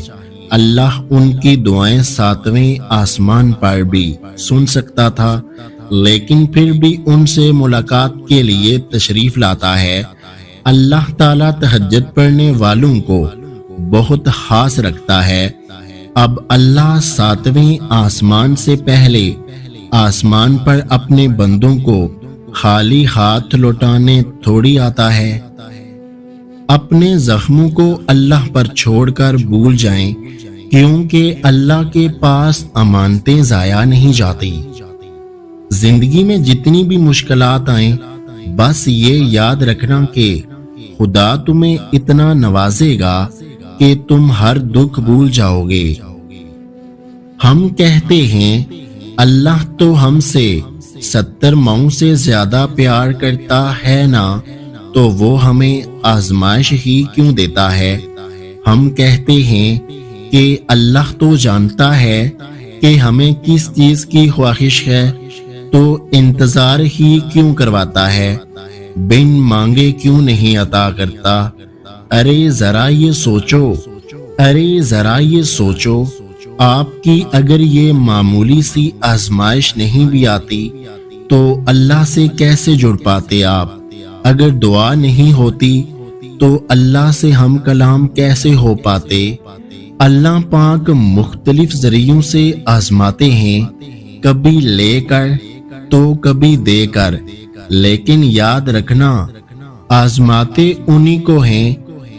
اللہ ان کی دعائیں ساتویں آسمان پر بھی سن سکتا تھا، لیکن پھر بھی ان سے ملاقات کے لیے تشریف لاتا ہے۔ اللہ تعالیٰ تہجد پڑھنے والوں کو بہت خاص رکھتا ہے۔ اب اللہ ساتویں آسمان سے پہلے آسمان پر اپنے بندوں کو خالی ہاتھ لوٹانے تھوڑی آتا ہے۔ اپنے زخموں کو اللہ پر چھوڑ کر بھول جائیں، کیونکہ اللہ کے پاس امانتیں ضائع نہیں جاتی۔ زندگی میں جتنی بھی مشکلات آئیں، بس یہ یاد رکھنا کہ خدا تمہیں اتنا نوازے گا کہ تم ہر دکھ بھول جاؤ گے۔ ہم کہتے ہیں اللہ تو ہم سے 70 ماؤں سے زیادہ پیار کرتا ہے نا، تو وہ ہمیں آزمائش ہی کیوں دیتا ہے؟ ہم کہتے ہیں کہ اللہ تو جانتا ہے کہ ہمیں کس چیز کی خواہش ہے، تو انتظار ہی کیوں کرواتا ہے؟ بن مانگے کیوں نہیں عطا کرتا؟ ارے ذرا یہ سوچو، ارے ذرا یہ سوچو، آپ کی اگر یہ معمولی سی آزمائش نہیں بھی آتی تو اللہ سے کیسے جڑ پاتے آپ؟ اگر دعا نہیں ہوتی تو اللہ سے ہم کلام کیسے ہو پاتے؟ اللہ پاک مختلف ذریعوں سے آزماتے ہیں، کبھی لے کر تو کبھی دے کر، لیکن یاد رکھنا آزماتے انہی کو ہیں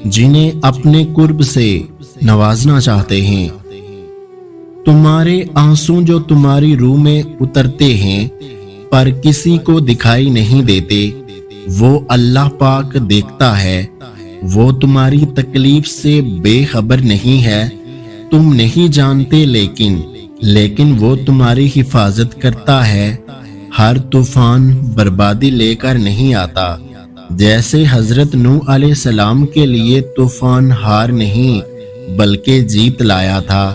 جنہیں اپنے قرب سے نوازنا چاہتے ہیں۔ تمہارے آنسو جو تمہاری روح میں اترتے ہیں پر کسی کو دکھائی نہیں دیتے، وہ اللہ پاک دیکھتا ہے۔ وہ تمہاری تکلیف سے بے خبر نہیں ہے، تم نہیں جانتے، لیکن وہ تمہاری حفاظت کرتا ہے۔ ہر طوفان بربادی لے کر نہیں آتا، جیسے حضرت نوح علیہ السلام کے لیے طوفان ہار نہیں بلکہ جیت لایا تھا،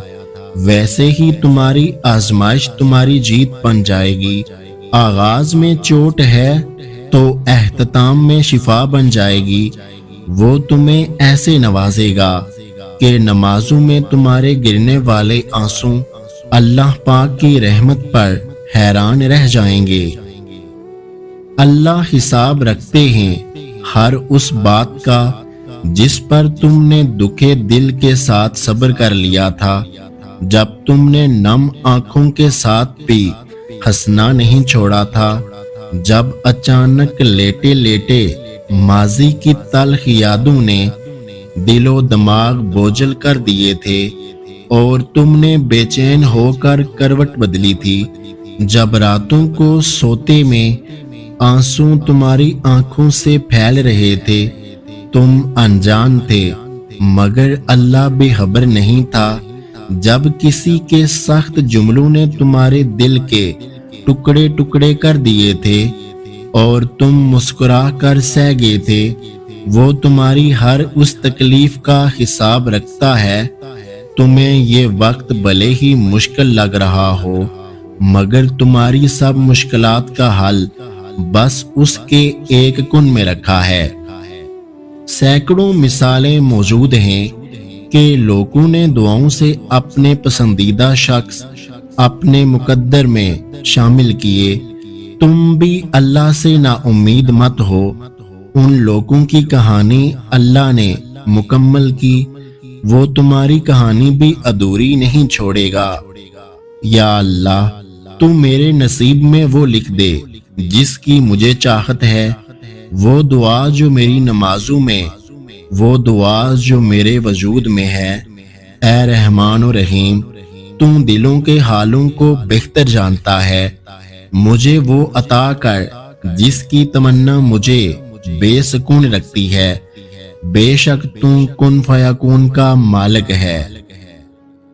ویسے ہی تمہاری آزمائش تمہاری جیت بن جائے گی۔ آغاز میں چوٹ ہے تو اختتام میں شفا بن جائے گی۔ وہ تمہیں ایسے نوازے گا کہ نمازوں میں تمہارے گرنے والے آنسو اللہ پاک کی رحمت پر حیران رہ جائیں گے۔ اللہ حساب رکھتے ہیں ہر اس بات کا جس پر تم نے دکھے دل کے ساتھ صبر کر لیا تھا، جب تم نے نم آنکھوں کے ساتھ بھی ہنسنا نہیں چھوڑا تھا، جب اچانک لیٹے لیٹے ماضی کی تلخ یادوں نے دل و دماغ بوجھل کر دیے تھے اور تم نے بے چین ہو کر کروٹ بدلی تھی، جب راتوں کو سوتے میں آنسو تمہاری آنکھوں سے پھیل رہے تھے، تم انجان تھے مگر اللہ بے خبر نہیں تھا، جب کسی کے سخت جملوں نے تمہارے دل کے ٹکڑے ٹکڑے کر دیے تھے اور تم مسکرا کر سہ گئے تھے، وہ تمہاری ہر اس تکلیف کا حساب رکھتا ہے۔ تمہیں یہ وقت بھلے ہی مشکل لگ رہا ہو مگر تمہاری سب مشکلات کا حل بس اس کے ایک کن میں رکھا ہے۔ سینکڑوں مثالیں موجود ہیں کہ لوگوں نے دعاؤں سے اپنے پسندیدہ شخص اپنے مقدر میں شامل کیے۔ تم بھی اللہ سے نا امید مت ہو، ان لوگوں کی کہانی اللہ نے مکمل کی، وہ تمہاری کہانی بھی ادھوری نہیں چھوڑے گا۔ یا اللہ، تو میرے نصیب میں وہ لکھ دے جس کی مجھے چاہت ہے، وہ دعا جو میری نمازوں میں، وہ دعا جو میرے وجود میں ہے۔ اے رحمان و رحیم، تم دلوں کے حالوں کو بہتر جانتا ہے، مجھے وہ عطا کر جس کی تمنا مجھے بے سکون رکھتی ہے، بے شک تم کن فیکون کا مالک ہے۔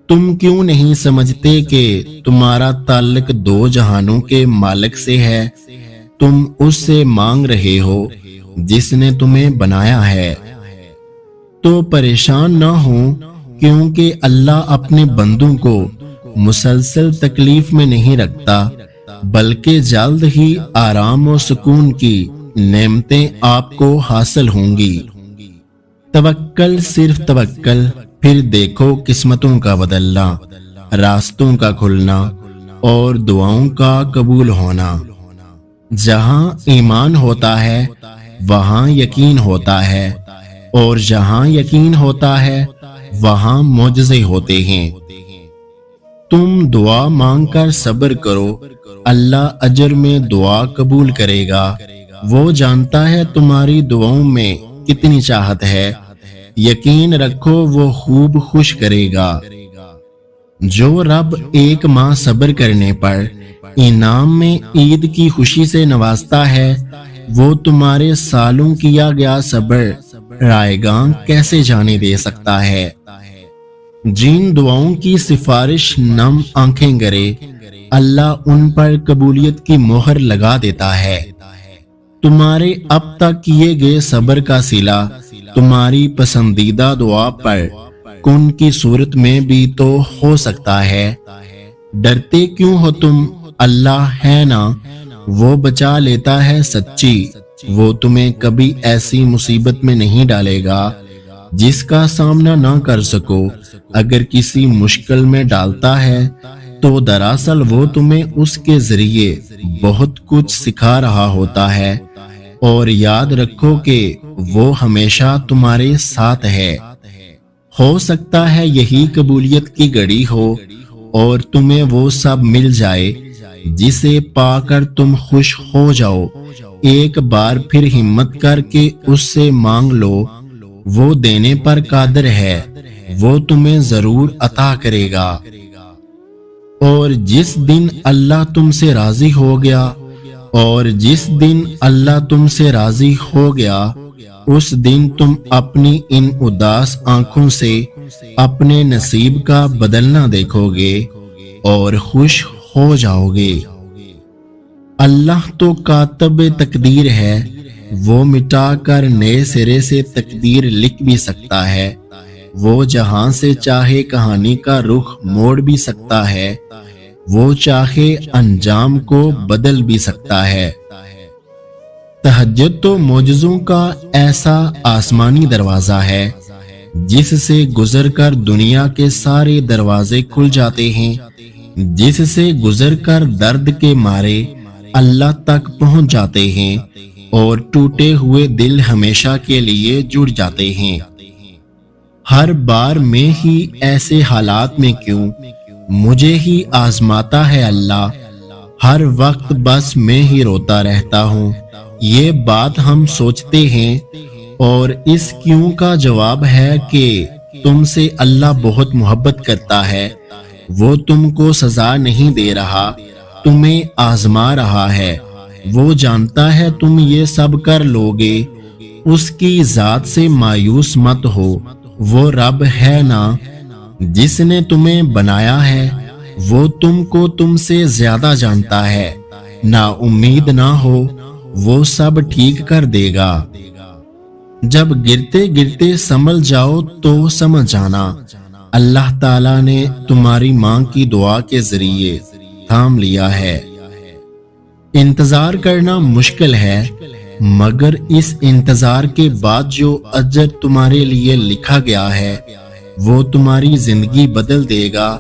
تم کیوں نہیں سمجھتے کہ تمہارا تعلق دو جہانوں کے مالک سے ہے؟ تم اس سے مانگ رہے ہو جس نے تمہیں بنایا ہے۔ تو پریشان نہ ہو، کیونکہ اللہ اپنے بندوں کو مسلسل تکلیف میں نہیں رکھتا، بلکہ جلد ہی آرام و سکون کی نعمتیں آپ کو حاصل ہوں گی۔ توکل، صرف توکل، پھر دیکھو قسمتوں کا بدلنا، راستوں کا کھلنا اور دعاؤں کا قبول ہونا۔ جہاں ایمان ہوتا ہے وہاں یقین ہوتا ہے، اور جہاں یقین ہوتا ہے وہاں معجزے ہوتے ہیں۔ تم دعا مانگ کر صبر کرو، اللہ اجر میں دعا قبول کرے گا۔ وہ جانتا ہے تمہاری دعاؤں میں کتنی چاہت ہے، یقین رکھو وہ خوب خوش کرے گا۔ جو رب ایک ماہ صبر کرنے پر انعام میں عید کی خوشی سے نوازتا ہے، وہ تمہارے سالوں کیا گیا صبر رائے گاں کیسے جانے دے سکتا ہے؟ جن دعاؤں کی سفارش نم آنکھیں گرے، اللہ ان پر قبولیت کی مہر لگا دیتا ہے۔ تمہارے اب تک کیے گئے صبر کا صلہ تمہاری پسندیدہ دعا پر کن کی صورت میں بھی تو ہو سکتا ہے۔ ڈرتے کیوں ہو تم؟ اللہ ہے نا، وہ بچا لیتا ہے سچی، وہ تمہیں کبھی ایسی مصیبت میں نہیں ڈالے گا جس کا سامنا نہ کر سکو۔ اگر کسی مشکل میں ڈالتا ہے تو دراصل وہ تمہیں اس کے ذریعے بہت کچھ سکھا رہا ہوتا ہے، اور یاد رکھو کہ وہ ہمیشہ تمہارے ساتھ ہے۔ ہو سکتا ہے یہی قبولیت کی گھڑی ہو اور تمہیں وہ سب مل جائے جسے پا کر تم خوش ہو جاؤ۔ ایک بار پھر ہمت کر کے اس سے مانگ لو، وہ دینے پر قادر ہے، وہ تمہیں ضرور عطا کرے گا۔ اور جس دن اللہ تم سے راضی ہو گیا، اور جس دن اللہ تم سے راضی ہو گیا، اس دن تم اپنی ان اداس آنکھوں سے اپنے نصیب کا بدلنا دیکھو گے اور خوش ہو جاؤ گے۔ اللہ تو کاتب تقدیر ہے، وہ مٹا کر نئے سرے سے تقدیر لکھ بھی سکتا ہے، وہ جہاں سے چاہے کہانی کا رخ موڑ بھی سکتا ہے، وہ چاہے انجام کو بدل بھی سکتا ہے۔ تہجد تو معجزوں کا ایسا آسمانی دروازہ ہے جس سے گزر کر دنیا کے سارے دروازے کھل جاتے ہیں، جس سے گزر کر درد کے مارے اللہ تک پہنچ جاتے ہیں اور ٹوٹے ہوئے دل ہمیشہ کے لیے جڑ جاتے ہیں۔ ہر بار میں ہی ایسے حالات میں کیوں مجھے ہی آزماتا ہے اللہ، ہر وقت بس میں ہی روتا رہتا ہوں۔ یہ بات ہم سوچتے ہیں اور اس کیوں کا جواب ہے کہ تم سے اللہ بہت محبت کرتا ہے، وہ تم کو سزا نہیں دے رہا، تمہیں آزما رہا ہے، وہ جانتا ہے تم یہ سب کر لوگے، اس کی ذات سے مایوس مت ہو، وہ رب ہے نا جس نے تمہیں بنایا ہے، وہ تم کو تم سے زیادہ جانتا ہے، نا امید نہ ہو، وہ سب ٹھیک کر دے گا۔ جب گرتے گرتے سنبھل جاؤ تو سمجھ جانا اللہ تعالیٰ نے تمہاری ماں کی دعا کے ذریعے تھام لیا ہے۔ انتظار کرنا مشکل ہے، مگر اس انتظار کے بعد جو اجر تمہارے لیے لکھا گیا ہے وہ تمہاری زندگی بدل دے گا۔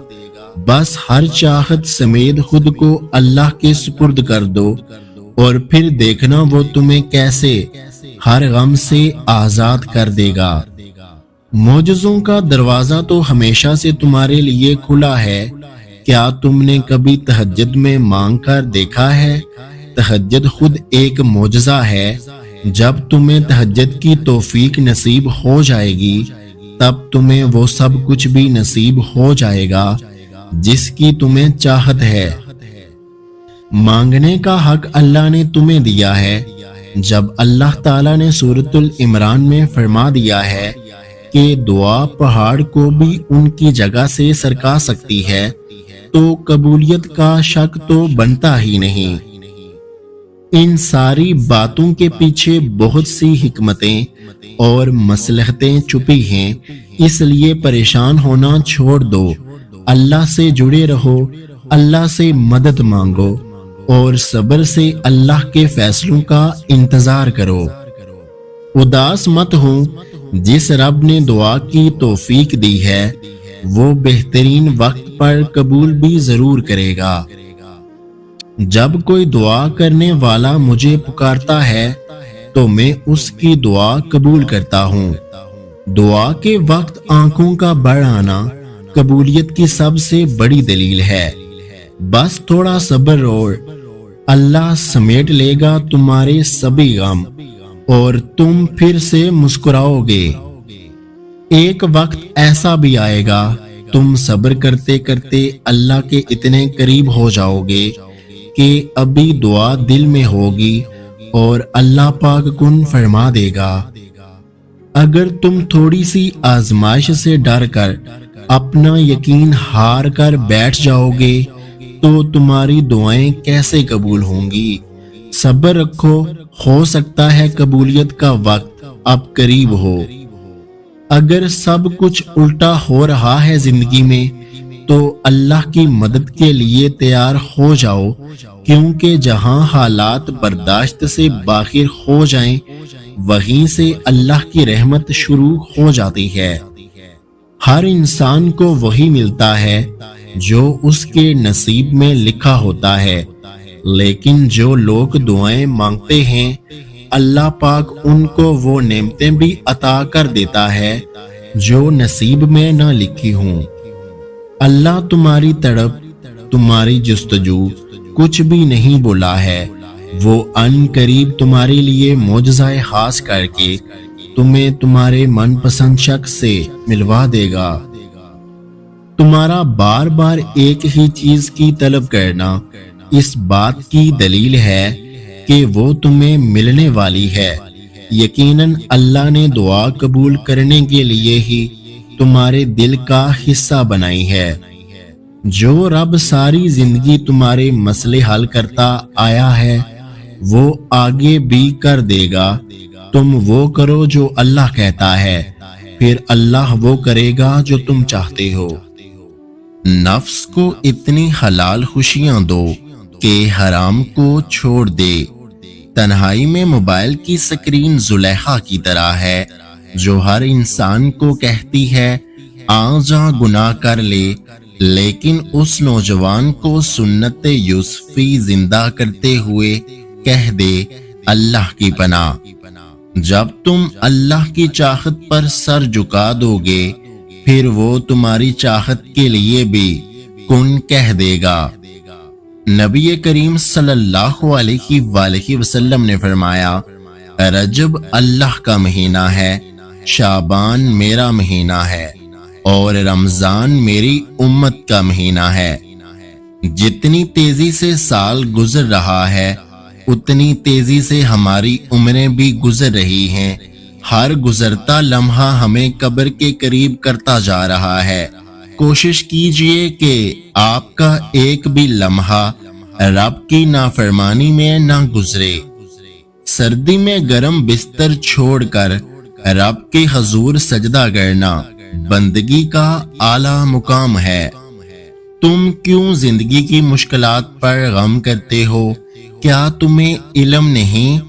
بس ہر چاہت سمیت خود کو اللہ کے سپرد کر دو اور پھر دیکھنا وہ تمہیں کیسے ہر غم سے آزاد کر دے گا۔ معجزوں کا دروازہ تو ہمیشہ سے تمہارے لیے کھلا ہے۔ کیا تم نے کبھی تہجد میں مانگ کر دیکھا ہے؟ تہجد خود ایک معجزہ ہے۔ جب تمہیں تہجد کی توفیق نصیب ہو جائے گی تب تمہیں وہ سب کچھ بھی نصیب ہو جائے گا جس کی تمہیں چاہت ہے۔ مانگنے کا حق اللہ نے تمہیں دیا ہے۔ جب اللہ تعالیٰ نے سورۃ العمران میں فرما دیا ہے کہ دعا پہاڑ کو بھی ان کی جگہ سے سرکا سکتی ہے تو قبولیت کا شک تو بنتا ہی نہیں۔ ان ساری باتوں کے پیچھے بہت سی حکمتیں اور مصلحتیں چھپی ہیں، اس لیے پریشان ہونا چھوڑ دو، اللہ سے جڑے رہو، اللہ سے مدد مانگو اور صبر سے اللہ کے فیصلوں کا انتظار کرو۔ اداس مت ہو، جس رب نے دعا کی توفیق دی ہے وہ بہترین وقت پر قبول بھی ضرور کرے گا۔ جب کوئی دعا کرنے والا مجھے پکارتا ہے تو میں اس کی دعا قبول کرتا ہوں۔ دعا کے وقت آنکھوں کا بڑھ آنا قبولیت کی سب سے بڑی دلیل ہے۔ بس تھوڑا صبر اور اللہ سمیٹ لے گا تمہارے سبھی غم اور تم پھر سے مسکراؤ گے۔ ایک وقت ایسا بھی آئے گا تم صبر کرتے کرتے اللہ کے اتنے قریب ہو جاؤ گے کہ ابھی دعا دل میں ہوگی اور اللہ پاک کن فرما دے گا۔ اگر تم تھوڑی سی آزمائش سے ڈر کر اپنا یقین ہار کر بیٹھ جاؤ گے تو تمہاری دعائیں کیسے قبول ہوں گی؟ صبر رکھو، ہو سکتا ہے قبولیت کا وقت اب قریب ہو۔ اگر سب کچھ الٹا ہو رہا ہے زندگی میں تو اللہ کی مدد کے لیے تیار ہو جاؤ، کیونکہ جہاں حالات برداشت سے باہر ہو جائیں وہیں سے اللہ کی رحمت شروع ہو جاتی ہے۔ ہر انسان کو وہی ملتا ہے جو اس کے نصیب میں لکھا ہوتا ہے، لیکن جو لوگ دعائیں مانگتے ہیں اللہ پاک ان کو وہ نعمتیں بھی عطا کر دیتا ہے جو نصیب میں نہ لکھی ہوں۔ اللہ تمہاری تڑپ، تمہاری جستجو کچھ بھی نہیں بولا ہے، وہ ان قریب تمہارے لیے معجزہ خاص کر کے تمہیں تمہارے من پسند شخص سے ملوا دے گا۔ تمہارا بار بار ایک ہی چیز کی طلب کرنا اس بات کی دلیل ہے کہ وہ تمہیں ملنے والی ہے۔ یقیناً اللہ نے دعا قبول کرنے کے لیے ہی تمہارے دل کا حصہ بنائی ہے۔ جو رب ساری زندگی تمہارے مسئلے حل کرتا آیا ہے وہ آگے بھی کر دے گا۔ تم وہ کرو جو اللہ کہتا ہے، پھر اللہ وہ کرے گا جو تم چاہتے ہو۔ نفس کو اتنی حلال خوشیاں دو کہ حرام کو چھوڑ دے، تنہائی میں موبائل کی سکرین زلیخا کی طرح ہے جو ہر انسان کو کہتی ہے آ جا گناہ کر لے، لیکن اس نوجوان کو سنت یوسفی زندہ کرتے ہوئے کہہ دے اللہ کی پناہ۔ جب تم اللہ کی چاہت پر سر جھکا دو گے پھر وہ تمہاری چاہت کے لیے بھی کن کہہ دے گا۔ نبی کریم صلی اللہ علیہ وآلہ وسلم نے فرمایا رجب اللہ کا مہینہ ہے، شعبان میرا مہینہ ہے اور رمضان میری امت کا مہینہ ہے۔ جتنی تیزی سے سال گزر رہا ہے اتنی تیزی سے ہماری عمریں بھی گزر رہی ہیں۔ ہر گزرتا لمحہ ہمیں قبر کے قریب کرتا جا رہا ہے۔ کوشش کیجئے کہ آپ کا ایک بھی لمحہ رب کی نافرمانی میں نہ گزرے۔ سردی میں گرم بستر چھوڑ کر رب کے حضور سجدہ کرنا بندگی کا اعلیٰ مقام ہے۔ تم کیوں زندگی کی مشکلات پر غم کرتے ہو؟ کیا تمہیں علم نہیں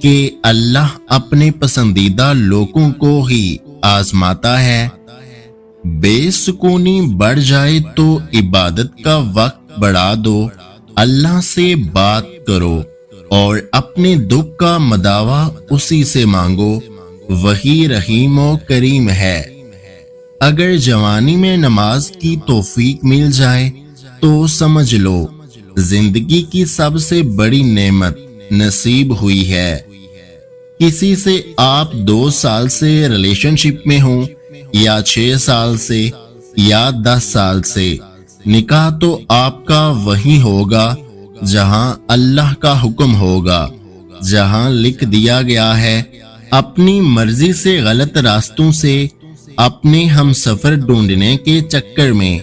کہ اللہ اپنے پسندیدہ لوگوں کو ہی آزماتا ہے؟ بے سکونی بڑھ جائے تو عبادت کا وقت بڑھا دو، اللہ سے بات کرو اور اپنے دکھ کا مداوا اسی سے مانگو، وہی رحیم و کریم ہے۔ اگر جوانی میں نماز کی توفیق مل جائے تو سمجھ لو زندگی کی سب سے بڑی نعمت نصیب ہوئی ہے۔ کسی سے آپ 2 سال سے ریلیشن شپ میں ہوں یا 6 سال سے یا 10 سال سے، نکاح تو آپ کا وہی ہوگا جہاں اللہ کا حکم ہوگا، جہاں لکھ دیا گیا ہے اپنی مرضی سے غلط راستوں سے اپنے ہم سفر ڈھونڈنے کے چکر میں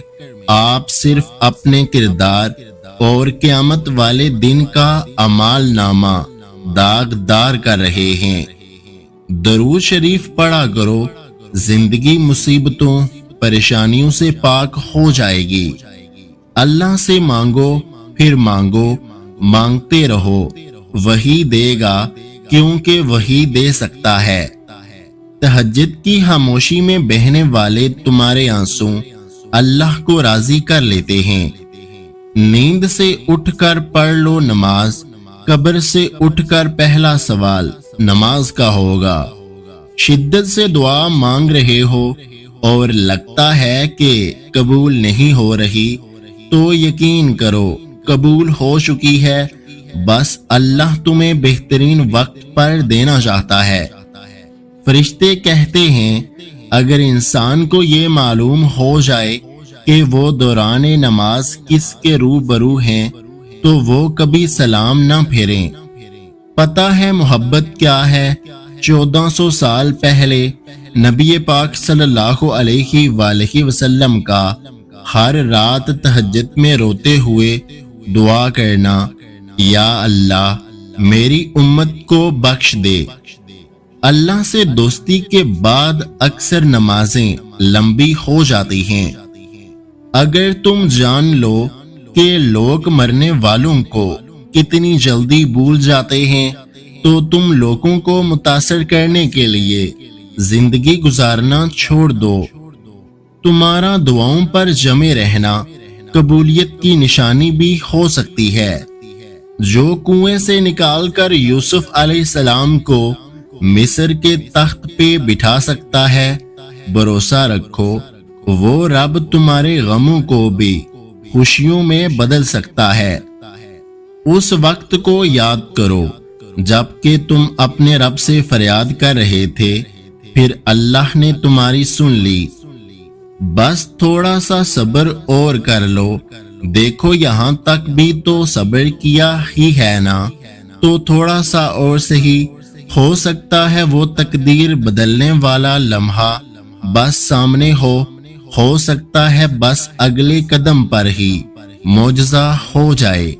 آپ صرف اپنے کردار اور قیامت والے دن کا اعمال نامہ داغدار کر رہے ہیں۔ درود شریف پڑھا کرو، زندگی مصیبتوں پریشانیوں سے پاک ہو جائے گی۔ اللہ سے مانگو، پھر مانگو، مانگتے رہو، وہی دے گا کیونکہ وہی دے سکتا ہے۔ تہجد کی خاموشی میں بہنے والے تمہارے آنسو اللہ کو راضی کر لیتے ہیں۔ نیند سے اٹھ کر پڑھ لو نماز، قبر سے اٹھ کر پہلا سوال نماز کا ہوگا۔ شدت سے دعا مانگ رہے ہو اور لگتا ہے کہ قبول نہیں ہو رہی تو یقین کرو قبول ہو چکی ہے، بس اللہ تمہیں بہترین وقت پر دینا چاہتا ہے۔ فرشتے کہتے ہیں اگر انسان کو یہ معلوم ہو جائے کہ وہ دوران نماز کس کے روبرو ہیں تو وہ کبھی سلام نہ پھیریں۔ پتہ ہے محبت کیا ہے؟ 1400 سال پہلے نبی پاک صلی اللہ علیہ وآلہ وسلم کا ہر رات تہجد میں روتے ہوئے دعا کرنا، یا اللہ میری امت کو بخش دے۔ اللہ سے دوستی کے بعد اکثر نمازیں لمبی ہو جاتی ہیں۔ اگر تم جان لو کہ لوگ مرنے والوں کو کتنی جلدی بھول جاتے ہیں تو تم لوگوں کو متاثر کرنے کے لیے زندگی گزارنا چھوڑ دو۔ تمہارا دعاؤں پر جمے رہنا قبولیت کی نشانی بھی ہو سکتی ہے۔ جو کنویں سے نکال کر یوسف علیہ السلام کو مصر کے تخت پہ بٹھا سکتا ہے، بھروسہ رکھو وہ رب تمہارے غموں کو بھی خوشیوں میں بدل سکتا ہے۔ اس وقت کو یاد کرو جب کہ تم اپنے رب سے فریاد کر رہے تھے، پھر اللہ نے تمہاری سن لی۔ بس تھوڑا سا صبر اور کر لو، دیکھو یہاں تک بھی تو صبر کیا ہی ہے نا، تو تھوڑا سا اور صحیح، ہو سکتا ہے وہ تقدیر بدلنے والا لمحہ بس سامنے ہو سکتا ہے بس اگلے قدم پر ہی معجزہ ہو جائے۔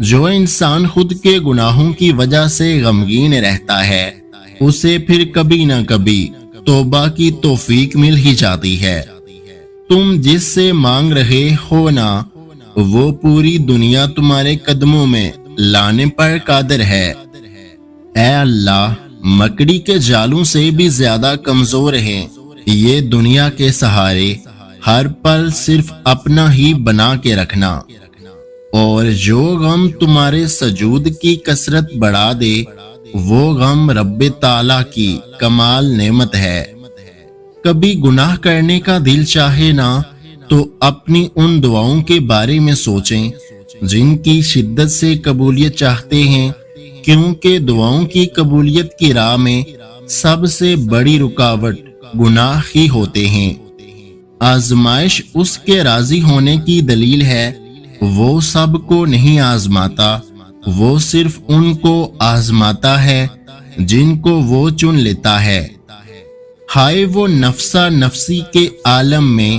جو انسان خود کے گناہوں کی وجہ سے غمگین رہتا ہے اسے پھر کبھی نہ کبھی توبہ کی توفیق مل ہی جاتی ہے۔ تم جس سے مانگ رہے ہو نا وہ پوری دنیا تمہارے قدموں میں لانے پر قادر ہے۔ اے اللہ مکڑی کے جالوں سے بھی زیادہ کمزور ہیں یہ دنیا کے سہارے ہر پل صرف اپنا ہی بنا کے رکھنا، اور جو غم تمہارے سجود کی کثرت بڑھا دے وہ غم رب تعالیٰ کی کمال نعمت ہے۔ کبھی گناہ کرنے کا دل چاہے نا تو اپنی ان دعاؤں کے بارے میں سوچیں جن کی شدت سے قبولیت چاہتے ہیں، کیونکہ دعاؤں کی قبولیت کی راہ میں سب سے بڑی رکاوٹ گناہ ہی ہوتے ہیں۔ آزمائش اس کے راضی ہونے کی دلیل ہے، وہ سب کو نہیں آزماتا، وہ صرف ان کو آزماتا ہے جن کو وہ چن لیتا ہے۔ ہائے وہ نفسا نفسی کے عالم میں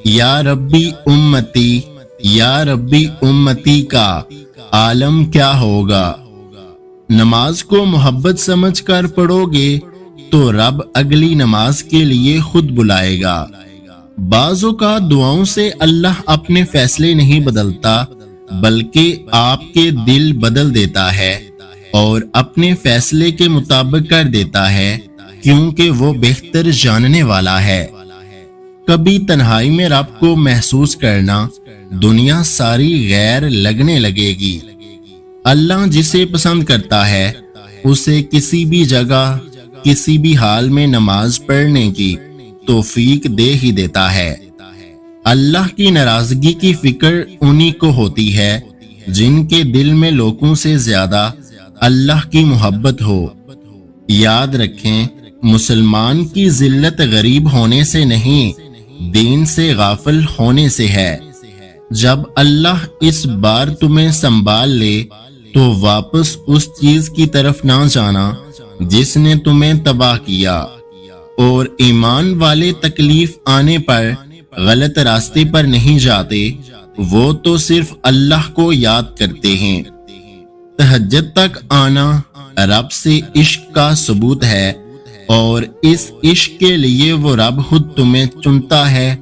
یا ربی امتی یا ربی امتی کا عالم کیا ہوگا۔ نماز کو محبت سمجھ کر پڑھو گے تو رب اگلی نماز کے لیے خود بلائے گا۔ بعض اوقات دعاؤں سے اللہ اپنے فیصلے نہیں بدلتا بلکہ آپ کے دل بدل دیتا ہے اور اپنے فیصلے کے مطابق کر دیتا ہے، کیونکہ وہ بہتر جاننے والا ہے۔ کبھی تنہائی میں رب کو محسوس کرنا دنیا ساری غیر لگنے لگے گی۔ اللہ جسے پسند کرتا ہے اسے کسی بھی جگہ کسی بھی حال میں نماز پڑھنے کی توفیق دے ہی دیتا ہے۔ اللہ کی ناراضگی کی فکر انہی کو ہوتی ہے جن کے دل میں لوگوں سے زیادہ اللہ کی محبت ہو۔ یاد رکھیں مسلمان کی ذلت غریب ہونے سے نہیں، دین سے غافل ہونے سے ہے۔ جب اللہ اس بار تمہیں سنبھال لے تو واپس اس چیز کی طرف نہ جانا جس نے تمہیں تباہ کیا، اور ایمان والے تکلیف آنے پر غلط راستے پر نہیں جاتے، وہ تو صرف اللہ کو یاد کرتے ہیں۔ تہجد تک آنا رب سے عشق کا ثبوت ہے، اور اس عشق کے لیے وہ رب خود تمہیں چنتا ہے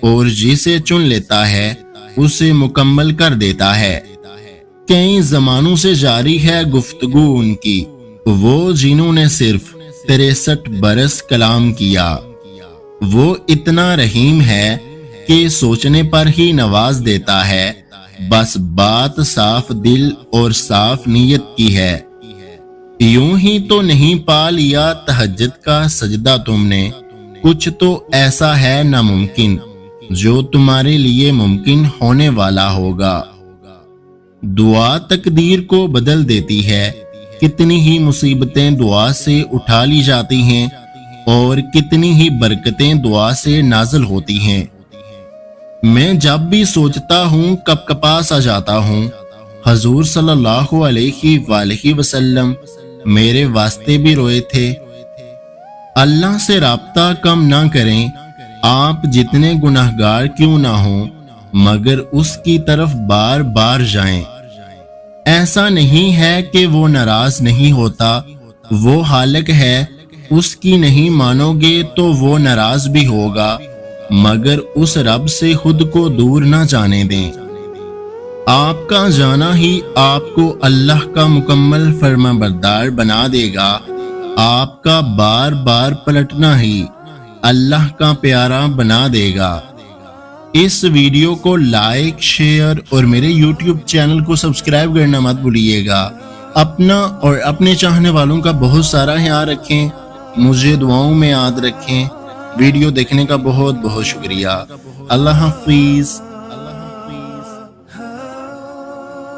اور جسے چن لیتا ہے اسے مکمل کر دیتا ہے۔ کئی زمانوں سے جاری ہے گفتگو ان کی، وہ جنہوں نے صرف 63 برس کلام کیا۔ وہ اتنا رحیم ہے کہ سوچنے پر ہی نواز دیتا ہے، بس بات صاف دل اور صاف نیت کی ہے۔ یوں ہی تو نہیں پا لیا تہجد کا سجدہ تم نے، کچھ تو ایسا ہے ناممکن جو تمہارے لیے ممکن ہونے والا ہوگا۔ دعا تقدیر کو بدل دیتی ہے، کتنی ہی مصیبتیں دعا سے اٹھا لی جاتی ہیں اور کتنی ہی برکتیں دعا سے نازل ہوتی ہیں۔ میں جب بھی سوچتا ہوں کب کپا سا جاتا ہوں۔ حضور صلی اللہ علیہ وآلہ وسلم میرے واسطے بھی روئے تھے۔ اللہ سے رابطہ کم نہ کریں، آپ جتنے گناہگار کیوں نہ ہوں، مگر اس کی طرف بار بار جائیں۔ ایسا نہیں ہے کہ وہ ناراض نہیں ہوتا، وہ خالق ہے، اس کی نہیں مانو گے تو وہ ناراض بھی ہوگا، مگر اس رب سے خود کو دور نہ جانے دیں۔ آپ کا جانا ہی آپ کو اللہ کا مکمل فرما بردار بنا دے گا، آپ کا بار بار پلٹنا ہی اللہ کا پیارا بنا دے گا۔ اس ویڈیو کو لائک، شیئر اور میرے یوٹیوب چینل کو سبسکرائب کرنا مت بھولیے گا۔ اپنا اور اپنے چاہنے والوں کا بہت سارا خیال رکھیں، مجھے دعاؤں میں یاد رکھیں۔ ویڈیو دیکھنے کا بہت بہت شکریہ۔ اللہ حافظ۔